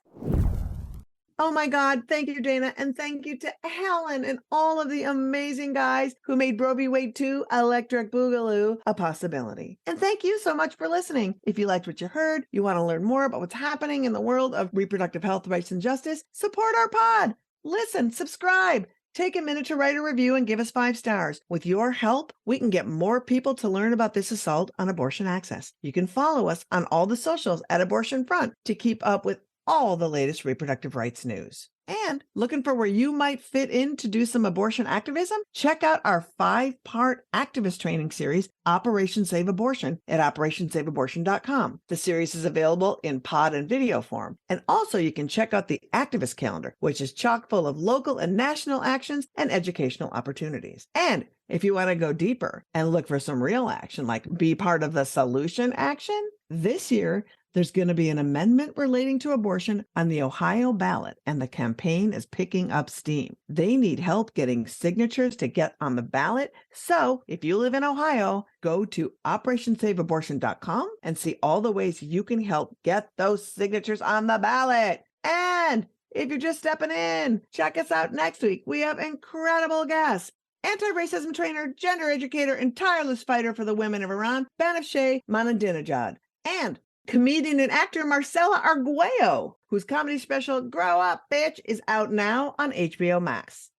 Oh my God. Thank you, Dana. And thank you to Helen and all of the amazing guys who made Roe v. Wade 2 Electric Boogaloo a possibility. And thank you so much for listening. If you liked what you heard, you want to learn more about what's happening in the world of reproductive health, rights, and justice, support our pod. Listen, subscribe. Take a minute to write a review and give us 5 stars. With your help, we can get more people to learn about this assault on abortion access. You can follow us on all the socials at Abortion Front to keep up with all the latest reproductive rights news. And looking for where you might fit in to do some abortion activism? Check out our 5-part activist training series, Operation Save Abortion, at OperationSaveAbortion.com. The series is available in pod and video form. And also you can check out the activist calendar, which is chock full of local and national actions and educational opportunities. And if you want to go deeper and look for some real action, like be part of the solution action, this year, there's going to be an amendment relating to abortion on the Ohio ballot, and the campaign is picking up steam. They need help getting signatures to get on the ballot. So if you live in Ohio, go to OperationSaveAbortion.com and see all the ways you can help get those signatures on the ballot. And if you're just stepping in, check us out next week. We have incredible guests. Anti-racism trainer, gender educator, and tireless fighter for the women of Iran, Banafsheh Manandinejad. And comedian and actor Marcela Arguello, whose comedy special Grow Up, Bitch is out now on HBO Max.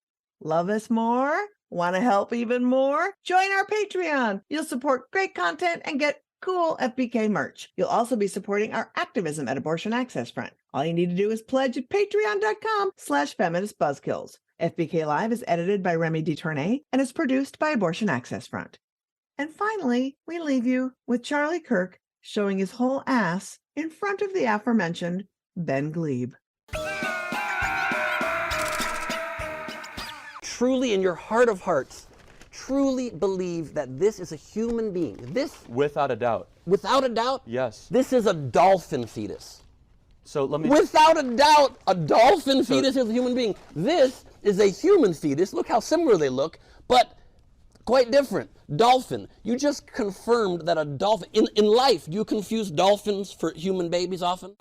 Love us more? Want to help even more? Join our Patreon. You'll support great content and get cool FBK merch. You'll also be supporting our activism at Abortion Access Front. All you need to do is pledge at patreon.com/feministbuzzkills. FBK Live is edited by Remy DeTournay and is produced by Abortion Access Front. And finally, we leave you with Charlie Kirk showing his whole ass in front of the aforementioned Ben Gleib. Truly, in your heart of hearts, truly believe that this is a human being. This, without a doubt. without a doubt, Yes. this is a dolphin fetus. So let me. Without a doubt, a dolphin fetus is a human being. This is a human fetus. Look how similar they look, but quite different. Dolphin. You just confirmed that a dolphin, in life, do you confuse dolphins for human babies often?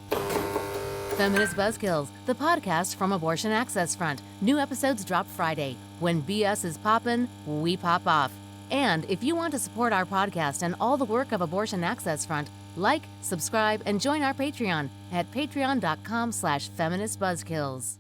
Feminist Buzzkills, the podcast from Abortion Access Front. New episodes drop Friday. When BS is poppin', we pop off. And if you want to support our podcast and all the work of Abortion Access Front, like, subscribe, and join our Patreon at patreon.com/feministbuzzkills.